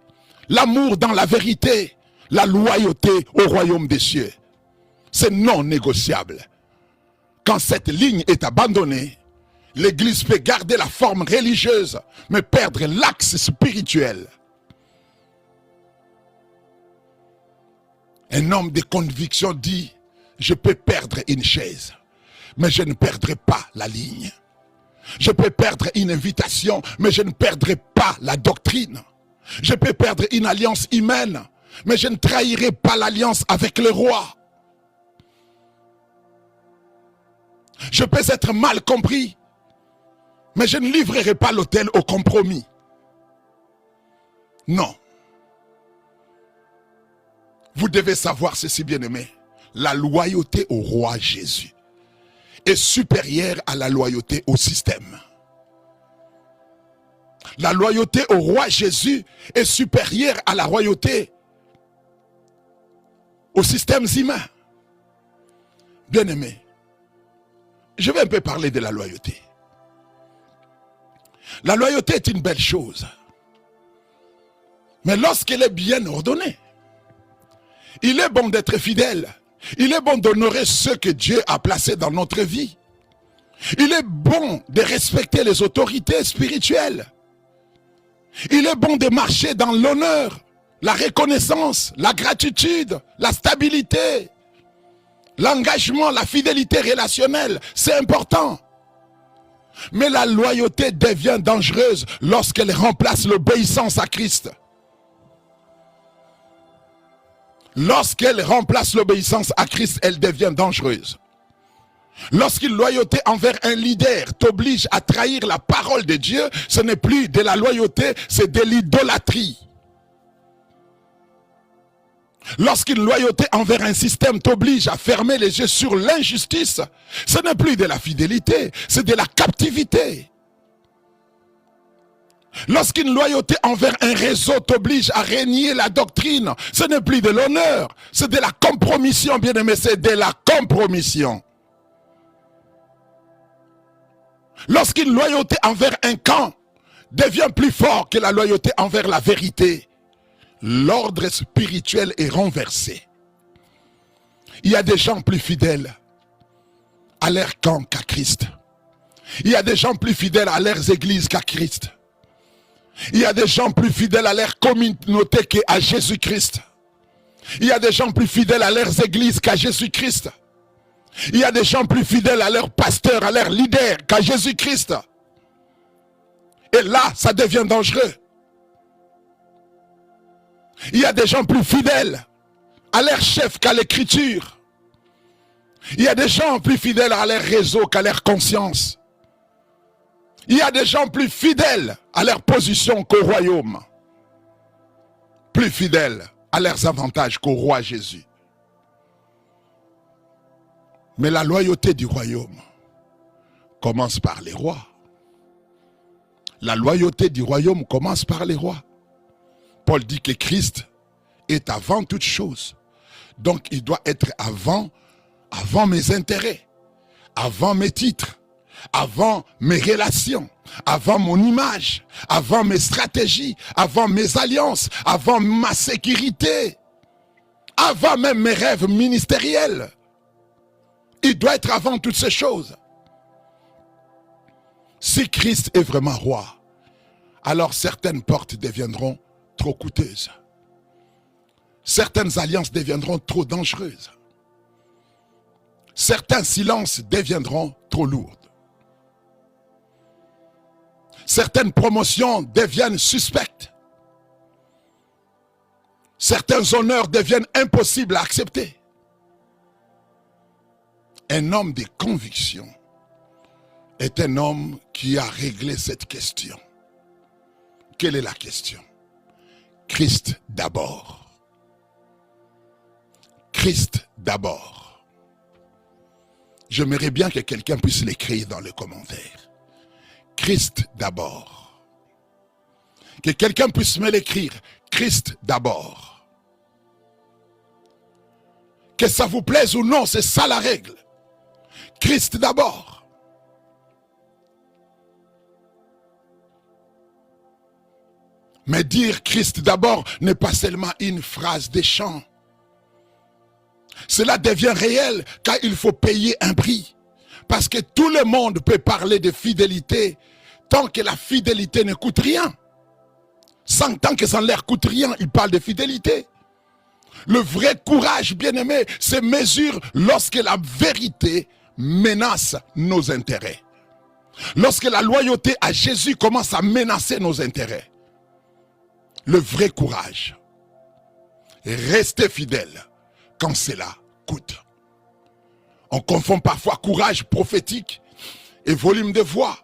l'amour dans la vérité, la loyauté au royaume des cieux. C'est non négociable. Quand cette ligne est abandonnée, l'Église peut garder la forme religieuse, mais perdre l'axe spirituel. Un homme de conviction dit, je peux perdre une chaise, mais je ne perdrai pas la ligne. Je peux perdre une invitation, mais je ne perdrai pas la doctrine. Je peux perdre une alliance humaine, mais je ne trahirai pas l'alliance avec le roi. Je peux être mal compris, Mais je ne livrerai pas l'autel au compromis. Non. Vous devez savoir ceci, bien-aimé. La loyauté au roi Jésus est supérieure à la loyauté au système. La loyauté au roi Jésus est supérieure à la loyauté aux systèmes humains. Bien-aimé, je vais un peu parler de la loyauté. La loyauté est une belle chose. Mais lorsqu'elle est bien ordonnée, il est bon d'être fidèle. Il est bon d'honorer ceux que Dieu a placés dans notre vie. Il est bon de respecter les autorités spirituelles. Il est bon de marcher dans l'honneur, la reconnaissance, la gratitude, la stabilité, l'engagement, la fidélité relationnelle. C'est important. Mais la loyauté devient dangereuse lorsqu'elle remplace l'obéissance à Christ. Lorsqu'elle remplace l'obéissance à Christ, elle devient dangereuse. Lorsqu'une loyauté envers un leader t'oblige à trahir la parole de Dieu, ce n'est plus de la loyauté, c'est de l'idolâtrie. Lorsqu'une loyauté envers un système t'oblige à fermer les yeux sur l'injustice, ce n'est plus de la fidélité, c'est de la captivité. Lorsqu'une loyauté envers un réseau t'oblige à renier la doctrine, ce n'est plus de l'honneur, c'est de la compromission, bien-aimé, c'est de la compromission. Lorsqu'une loyauté envers un camp devient plus fort que la loyauté envers la vérité, l'ordre spirituel est renversé. Il y a des gens plus fidèles à leur camp qu'à Christ. Il y a des gens plus fidèles à leurs églises qu'à Christ. Il y a des gens plus fidèles à leur communauté qu'à Jésus-Christ. Il y a des gens plus fidèles à leurs églises qu'à Jésus-Christ. Il y a des gens plus fidèles à leurs pasteurs, à leurs leaders qu'à Jésus-Christ. Et là, ça devient dangereux. Il y a des gens plus fidèles à leur chef qu'à l'écriture. Il y a des gens plus fidèles à leur réseau qu'à leur conscience. Il y a des gens plus fidèles à leur position qu'au royaume. Plus fidèles à leurs avantages qu'au roi Jésus. Mais la loyauté du royaume commence par les rois. La loyauté du royaume commence par les rois. Paul dit que Christ est avant toute chose. Donc il doit être avant mes intérêts, avant mes titres, avant mes relations, avant mon image, avant mes stratégies, avant mes alliances, avant ma sécurité, avant même mes rêves ministériels. Il doit être avant toutes ces choses. Si Christ est vraiment roi, alors certaines portes deviendront trop coûteuses. Certaines alliances deviendront trop dangereuses. Certains silences deviendront trop lourdes. Certaines promotions deviennent suspectes. Certains honneurs deviennent impossibles à accepter. Un homme de conviction est un homme qui a réglé cette question. Quelle est la question? Christ d'abord. Christ d'abord. J'aimerais bien que quelqu'un puisse l'écrire dans les commentaires. Christ d'abord. Que quelqu'un puisse me l'écrire. Christ d'abord. Que ça vous plaise ou non, c'est ça la règle. Christ d'abord. Mais dire Christ d'abord n'est pas seulement une phrase des chants. Cela devient réel car il faut payer un prix. Parce que tout le monde peut parler de fidélité tant que la fidélité ne coûte rien. Tant que ça ne leur coûte rien, ils parlent de fidélité. Le vrai courage, bien-aimé, se mesure lorsque la vérité menace nos intérêts. Lorsque la loyauté à Jésus commence à menacer nos intérêts. Le vrai courage. Restez fidèle quand cela coûte. On confond parfois courage prophétique et volume de voix.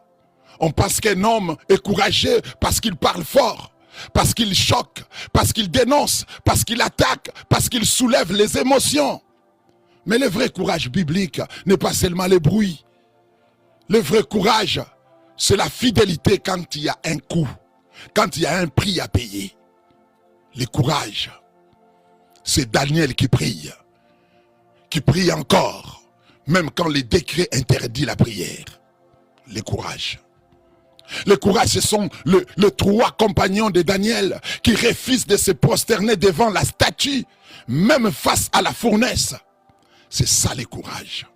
On pense qu'un homme est courageux parce qu'il parle fort, parce qu'il choque, parce qu'il dénonce, parce qu'il attaque, parce qu'il soulève les émotions. Mais le vrai courage biblique n'est pas seulement les bruits. Le vrai courage, c'est la fidélité quand il y a un coût, quand il y a un prix à payer. Le courage, c'est Daniel qui prie encore, même quand les décrets interdisent la prière. Le courage. Le courage, ce sont les 3 compagnons de Daniel qui refusent de se prosterner devant la statue, même face à la fournaise. C'est ça le courage.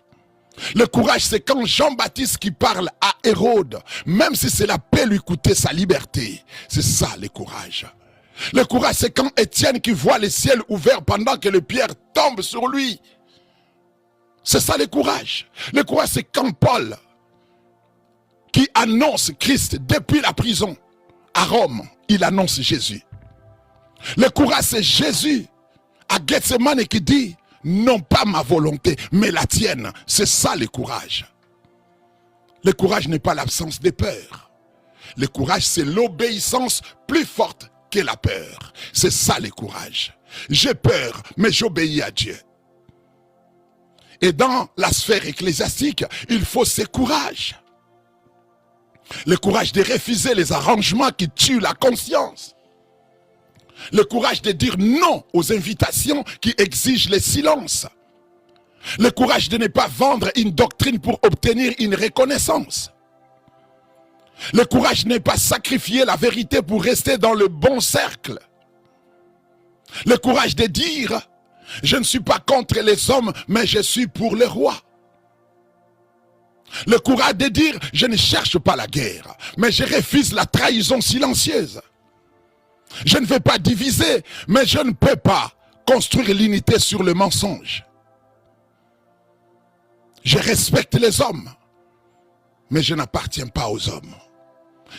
Le courage, c'est quand Jean-Baptiste qui parle à Hérode, même si cela peut lui coûter sa liberté. C'est ça le courage. Le courage, c'est quand Étienne qui voit le ciel ouvert pendant que les pierres tombent sur lui. C'est ça le courage. Le courage, c'est quand Paul qui annonce Christ depuis la prison à Rome, il annonce Jésus. Le courage, c'est Jésus à Gethsemane qui dit non pas ma volonté, mais la tienne. C'est ça le courage. Le courage n'est pas l'absence de peur. Le courage, c'est l'obéissance plus forte que la peur. C'est ça le courage. J'ai peur, mais j'obéis à Dieu. Et dans la sphère ecclésiastique, il faut ce courage. Le courage de refuser les arrangements qui tuent la conscience. Le courage de dire non aux invitations qui exigent le silence. Le courage de ne pas vendre une doctrine pour obtenir une reconnaissance. Le courage n'est pas sacrifier la vérité pour rester dans le bon cercle. Le courage de dire, je ne suis pas contre les hommes, mais je suis pour le roi. Le courage de dire, je ne cherche pas la guerre, mais je refuse la trahison silencieuse. Je ne vais pas diviser, mais je ne peux pas construire l'unité sur le mensonge. Je respecte les hommes, mais je n'appartiens pas aux hommes.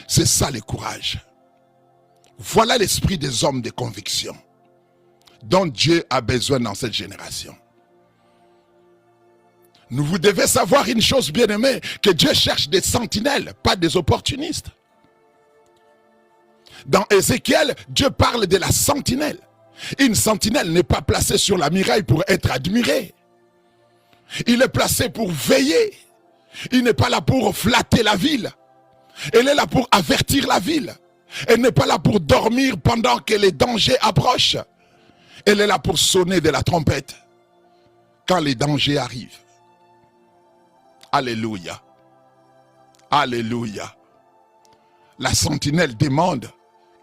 C'est ça le courage. Voilà l'esprit des hommes de conviction dont Dieu a besoin dans cette génération. Vous devez savoir une chose, bien-aimée, que Dieu cherche des sentinelles, pas des opportunistes. Dans Ézéchiel, Dieu parle de la sentinelle. Une sentinelle n'est pas placée sur la muraille pour être admirée. Il est placé pour veiller. Il n'est pas là pour flatter la ville. Elle est là pour avertir la ville. Elle n'est pas là pour dormir pendant que les dangers approchent. Elle est là pour sonner de la trompette quand les dangers arrivent. Alléluia. Alléluia. La sentinelle demande,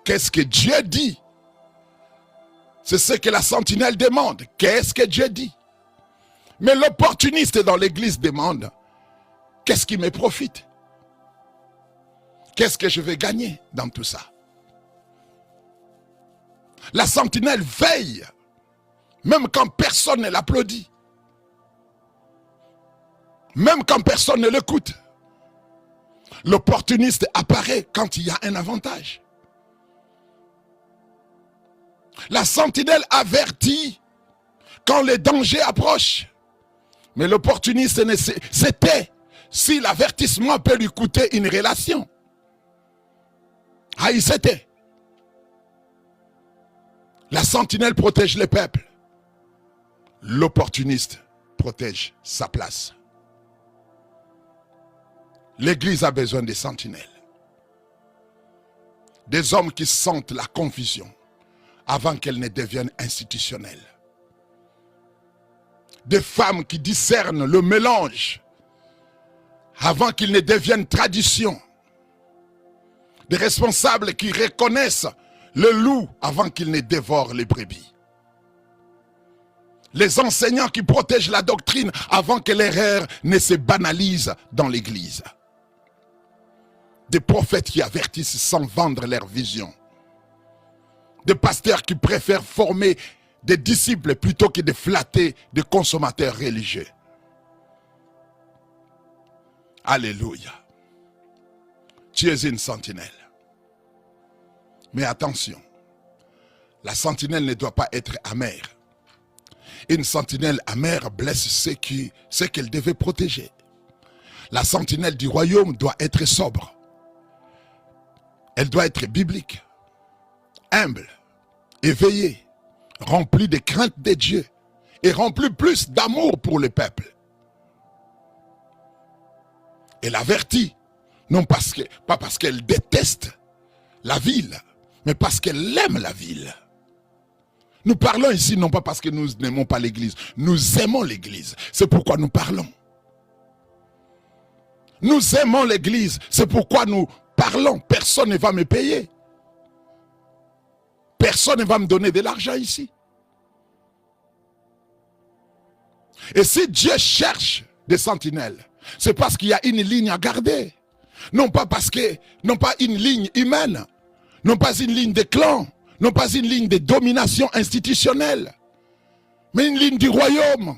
qu'est-ce que Dieu dit? C'est ce que la sentinelle demande. Qu'est-ce que Dieu dit? Mais l'opportuniste dans l'église demande, qu'est-ce qui me profite? Qu'est-ce que je vais gagner dans tout ça? La sentinelle veille, même quand personne ne l'applaudit. Même quand personne ne l'écoute. L'opportuniste apparaît quand il y a un avantage. La sentinelle avertit quand les dangers approchent. Mais l'opportuniste se tait si l'avertissement peut lui coûter une relation. Ah, il se tait. La sentinelle protège le peuple. L'opportuniste protège sa place. L'Église a besoin des sentinelles. Des hommes qui sentent la confusion avant qu'elle ne devienne institutionnelle. Des femmes qui discernent le mélange avant qu'il ne devienne tradition. Des responsables qui reconnaissent le loup avant qu'il ne dévore les brebis. Les enseignants qui protègent la doctrine avant que l'erreur ne se banalise dans l'Église. Des prophètes qui avertissent sans vendre leur vision. Des pasteurs qui préfèrent former des disciples plutôt que de flatter des consommateurs religieux. Alléluia. Tu es une sentinelle. Mais attention, la sentinelle ne doit pas être amère. Une sentinelle amère blesse ceux qu'elle devait protéger. La sentinelle du royaume doit être sobre. Elle doit être biblique, humble, éveillée, remplie de crainte de Dieu et remplie plus d'amour pour le peuple. Elle avertit, non pas parce qu'elle déteste la ville, mais parce qu'elle aime la ville. Nous parlons ici non pas parce que nous n'aimons pas l'église, nous aimons l'église, c'est pourquoi nous parlons. Nous aimons l'église, c'est pourquoi nous parlons. Personne ne va me payer. Personne ne va me donner de l'argent ici. Et si Dieu cherche des sentinelles, c'est parce qu'il y a une ligne à garder. Non pas une ligne humaine, non pas une ligne de clan, non pas une ligne de domination institutionnelle, mais une ligne du royaume.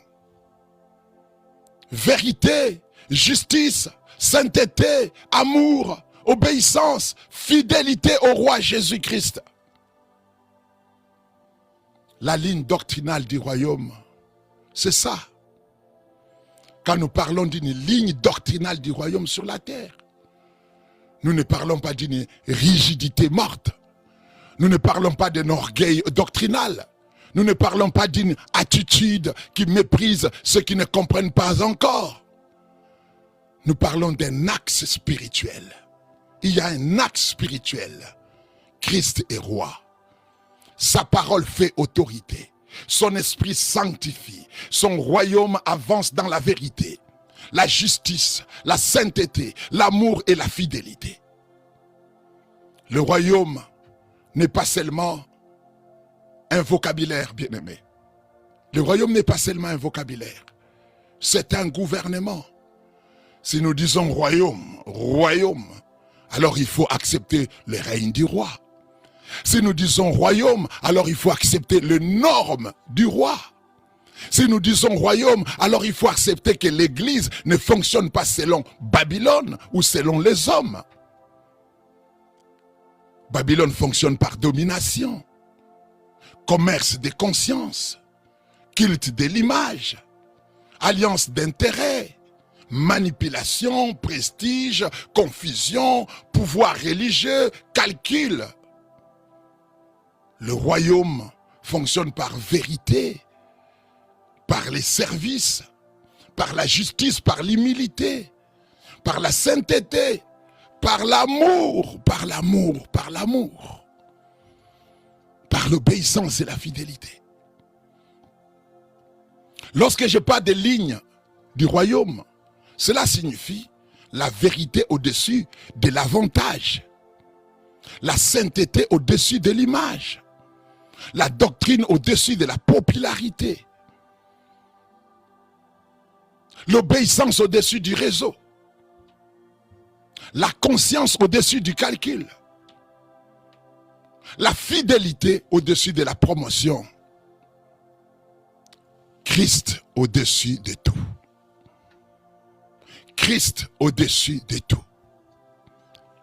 Vérité, justice, sainteté, amour, obéissance, fidélité au roi Jésus-Christ. La ligne doctrinale du royaume, c'est ça. Quand nous parlons d'une ligne doctrinale du royaume sur la terre, nous ne parlons pas d'une rigidité morte. Nous ne parlons pas d'un orgueil doctrinal. Nous ne parlons pas d'une attitude qui méprise ceux qui ne comprennent pas encore. Nous parlons d'un axe spirituel. Il y a un axe spirituel. Christ est roi. Sa parole fait autorité. Son esprit sanctifie. Son royaume avance dans la vérité, la justice, la sainteté, l'amour et la fidélité. Le royaume n'est pas seulement un vocabulaire, bien-aimé. Le royaume n'est pas seulement un vocabulaire. C'est un gouvernement. Si nous disons royaume, royaume, alors il faut accepter le règne du roi. Si nous disons royaume, alors il faut accepter les normes du roi. Si nous disons royaume, alors il faut accepter que l'église ne fonctionne pas selon Babylone ou selon les hommes. Babylone fonctionne par domination, commerce des consciences, culte de l'image, alliance d'intérêts, manipulation, prestige, confusion, pouvoir religieux, calcul. Le royaume fonctionne par vérité, par les services, par la justice, par l'humilité, par la sainteté, par l'amour, par l'amour, par l'amour, par l'obéissance et la fidélité. Lorsque je parle des lignes du royaume, cela signifie la vérité au-dessus de l'avantage, la sainteté au-dessus de l'image, la doctrine au-dessus de la popularité, l'obéissance au-dessus du réseau, la conscience au-dessus du calcul, la fidélité au-dessus de la promotion, Christ au-dessus de tout. Christ au-dessus de tout.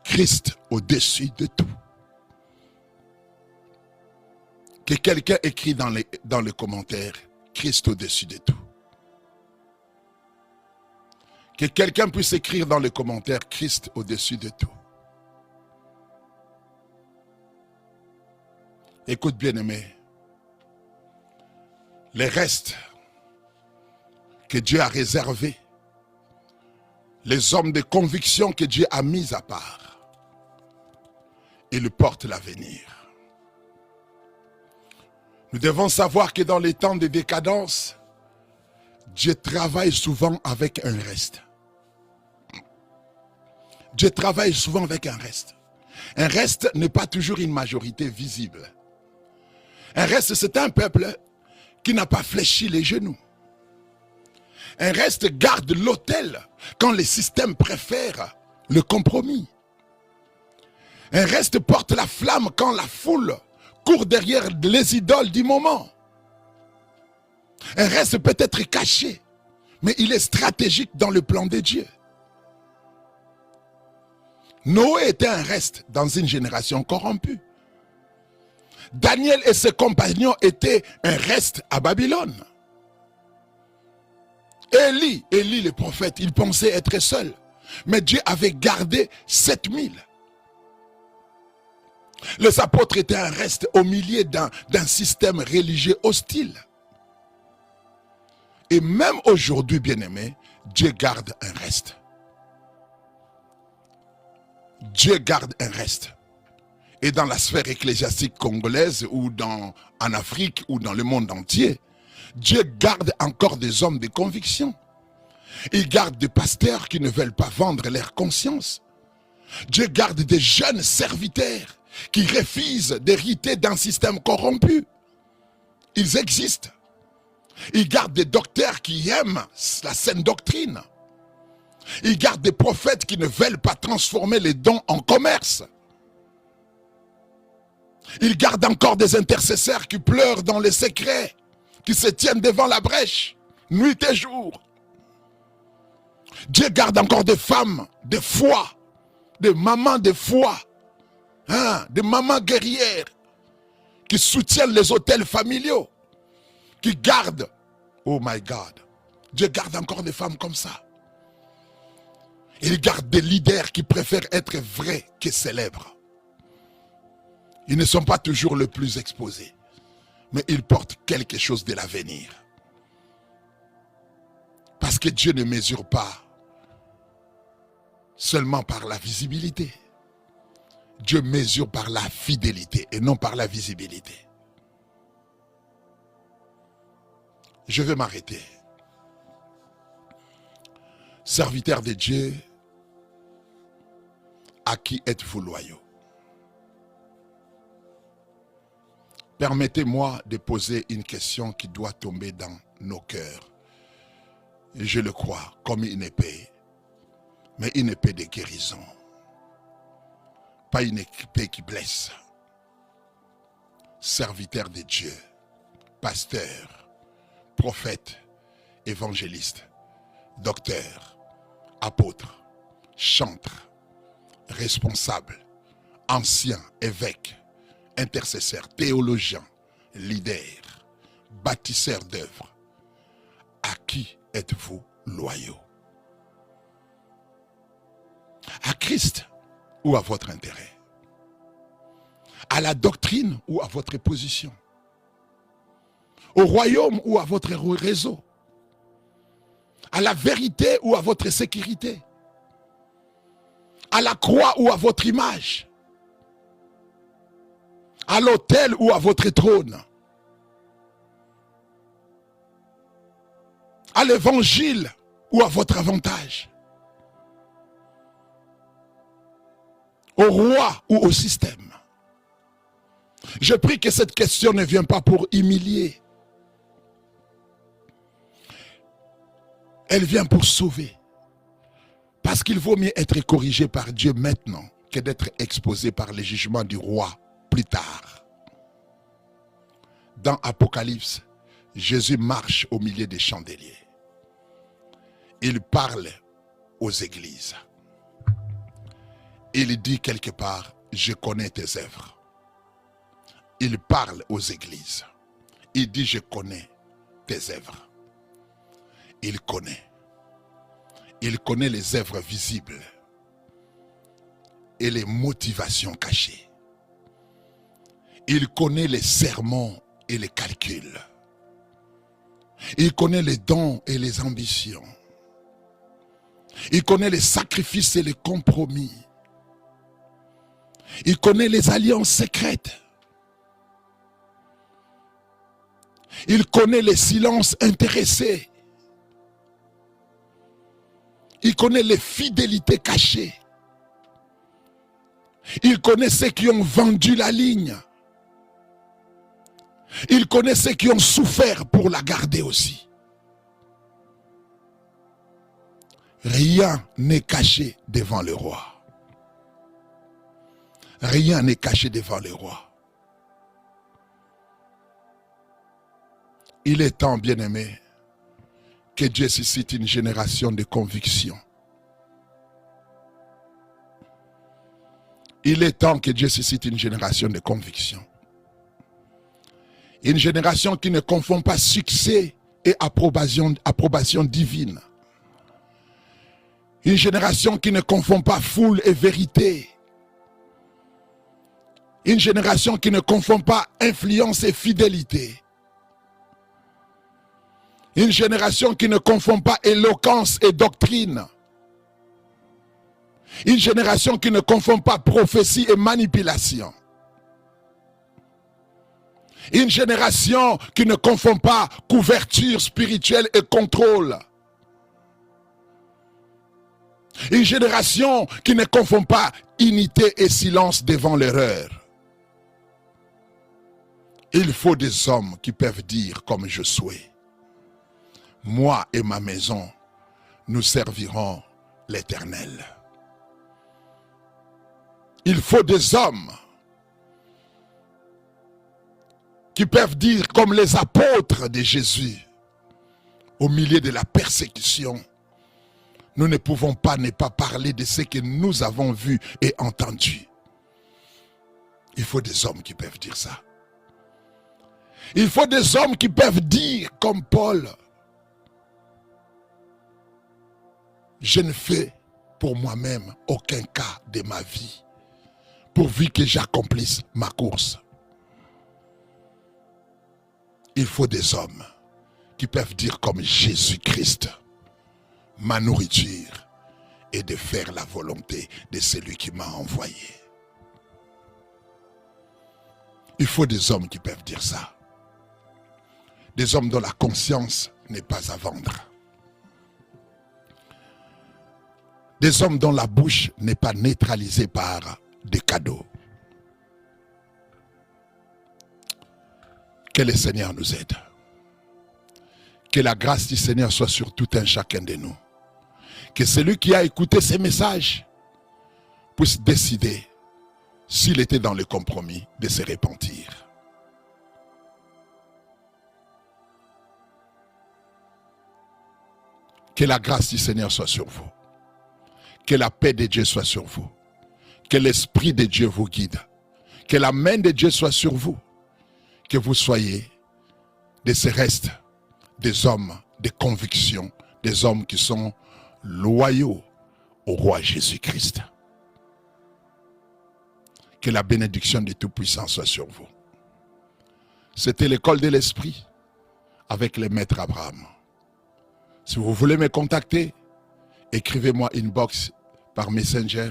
Christ au-dessus de tout. Que quelqu'un écrit dans les commentaires, Christ au-dessus de tout. Que quelqu'un puisse écrire dans les commentaires, Christ au-dessus de tout. Écoute bien aimé, les restes que Dieu a réservés, les hommes de conviction que Dieu a mis à part, ils portent l'avenir. Nous devons savoir que dans les temps de décadence, Dieu travaille souvent avec un reste. Dieu travaille souvent avec un reste. Un reste n'est pas toujours une majorité visible. Un reste, c'est un peuple qui n'a pas fléchi les genoux. Un reste garde l'autel quand les systèmes préfèrent le compromis. Un reste porte la flamme quand la foule court derrière les idoles du moment. Un reste peut être caché, mais il est stratégique dans le plan de Dieu. Noé était un reste dans une génération corrompue. Daniel et ses compagnons étaient un reste à Babylone. Élie le prophète, il pensait être seul. Mais Dieu avait gardé 7000. Les apôtres étaient un reste au milieu d'un système religieux hostile. Et même aujourd'hui, bien-aimés, Dieu garde un reste. Dieu garde un reste. Et dans la sphère ecclésiastique congolaise, ou en Afrique, ou dans le monde entier, Dieu garde encore des hommes de conviction. Il garde des pasteurs qui ne veulent pas vendre leur conscience. Dieu garde des jeunes serviteurs qui refusent d'hériter d'un système corrompu. Ils existent. Il garde des docteurs qui aiment la saine doctrine. Il garde des prophètes qui ne veulent pas transformer les dons en commerce. Il garde encore des intercesseurs qui pleurent dans les secrets, qui se tiennent devant la brèche, nuit et jour. Dieu garde encore des femmes de foi, des mamans de foi, des mamans guerrières, qui soutiennent les hôtels familiaux, qui gardent, oh my God, Dieu garde encore des femmes comme ça. Il garde des leaders qui préfèrent être vrais que célèbres. Ils ne sont pas toujours les plus exposés, mais ils portent quelque chose de l'avenir. Parce que Dieu ne mesure pas seulement par la visibilité. Dieu mesure par la fidélité et non par la visibilité. Je vais m'arrêter. Serviteurs de Dieu, à qui êtes-vous loyaux? Permettez-moi de poser une question qui doit tomber dans nos cœurs. Et je le crois, comme une épée, mais une épée de guérison. Pas une épée qui blesse. Serviteur de Dieu, pasteur, prophète, évangéliste, docteur, apôtre, chantre, responsable, ancien, évêque, intercesseur, théologien, leader, bâtisseur d'œuvres. À qui êtes-vous loyaux? À Christ ou à votre intérêt? À la doctrine ou à votre position? Au royaume ou à votre réseau? À la vérité ou à votre sécurité? À la croix ou à votre image? À l'autel ou à votre trône? À l'évangile ou à votre avantage? Au roi ou au système? Je prie que cette question ne vienne pas pour humilier. Elle vient pour sauver. Parce qu'il vaut mieux être corrigé par Dieu maintenant que d'être exposé par les jugements du roi plus tard. Dans Apocalypse, Jésus marche au milieu des chandeliers. Il parle aux églises. Il dit quelque part, je connais tes œuvres. Il parle aux églises. Il dit, je connais tes œuvres. Il connaît. Il connaît les œuvres visibles et les motivations cachées. Il connaît les sermons et les calculs. Il connaît les dons et les ambitions. Il connaît les sacrifices et les compromis. Il connaît les alliances secrètes. Il connaît les silences intéressés. Il connaît les fidélités cachées. Il connaît ceux qui ont vendu la ligne. Il connaît ceux qui ont souffert pour la garder aussi. Rien n'est caché devant le roi. Rien n'est caché devant le roi. Il est temps, bien-aimé, que Dieu suscite une génération de conviction. Il est temps que Dieu suscite une génération de conviction. Une génération qui ne confond pas succès et approbation divine. Une génération qui ne confond pas foule et vérité. Une génération qui ne confond pas influence et fidélité. Une génération qui ne confond pas éloquence et doctrine. Une génération qui ne confond pas prophétie et manipulation. Une génération qui ne confond pas couverture spirituelle et contrôle. Une génération qui ne confond pas unité et silence devant l'erreur. Il faut des hommes qui peuvent dire comme Josué: moi et ma maison, nous servirons l'Éternel. Il faut des hommes qui peuvent dire comme les apôtres de Jésus, au milieu de la persécution: nous ne pouvons pas ne pas parler de ce que nous avons vu et entendu. Il faut des hommes qui peuvent dire ça. Il faut des hommes qui peuvent dire comme Paul: je ne fais pour moi-même aucun cas de ma vie, pourvu que j'accomplisse ma course. Il faut des hommes qui peuvent dire comme Jésus-Christ: ma nourriture est de faire la volonté de celui qui m'a envoyé. Il faut des hommes qui peuvent dire ça. Des hommes dont la conscience n'est pas à vendre. Des hommes dont la bouche n'est pas neutralisée par des cadeaux. Que le Seigneur nous aide. Que la grâce du Seigneur soit sur tout un chacun de nous. Que celui qui a écouté ces messages puisse décider, s'il était dans le compromis, de se repentir. Que la grâce du Seigneur soit sur vous. Que la paix de Dieu soit sur vous. Que l'Esprit de Dieu vous guide. Que la main de Dieu soit sur vous. Que vous soyez de ces restes, des hommes de conviction, des hommes qui sont loyaux au roi Jésus-Christ. Que la bénédiction du Tout-Puissant soit sur vous. C'était l'école de l'Esprit avec le maître Abraham. Si vous voulez me contacter, écrivez-moi inbox par Messenger.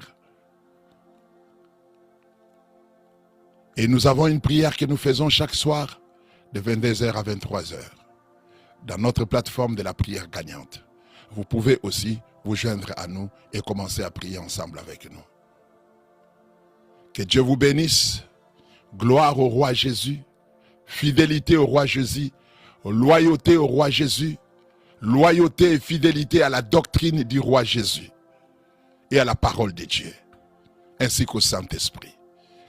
Et nous avons une prière que nous faisons chaque soir de 22h à 23h dans notre plateforme de la prière gagnante. Vous pouvez aussi vous joindre à nous et commencer à prier ensemble avec nous. Que Dieu vous bénisse. Gloire au roi Jésus. Fidélité au roi Jésus. Loyauté au roi Jésus. Loyauté et fidélité à la doctrine du roi Jésus et à la parole de Dieu, ainsi qu'au Saint-Esprit.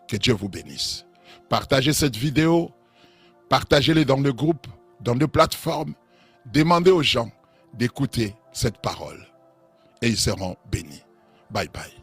Que Dieu vous bénisse. Partagez cette vidéo, partagez-les dans le groupe, dans les plateformes. Demandez aux gens d'écouter cette parole et ils seront bénis. Bye bye.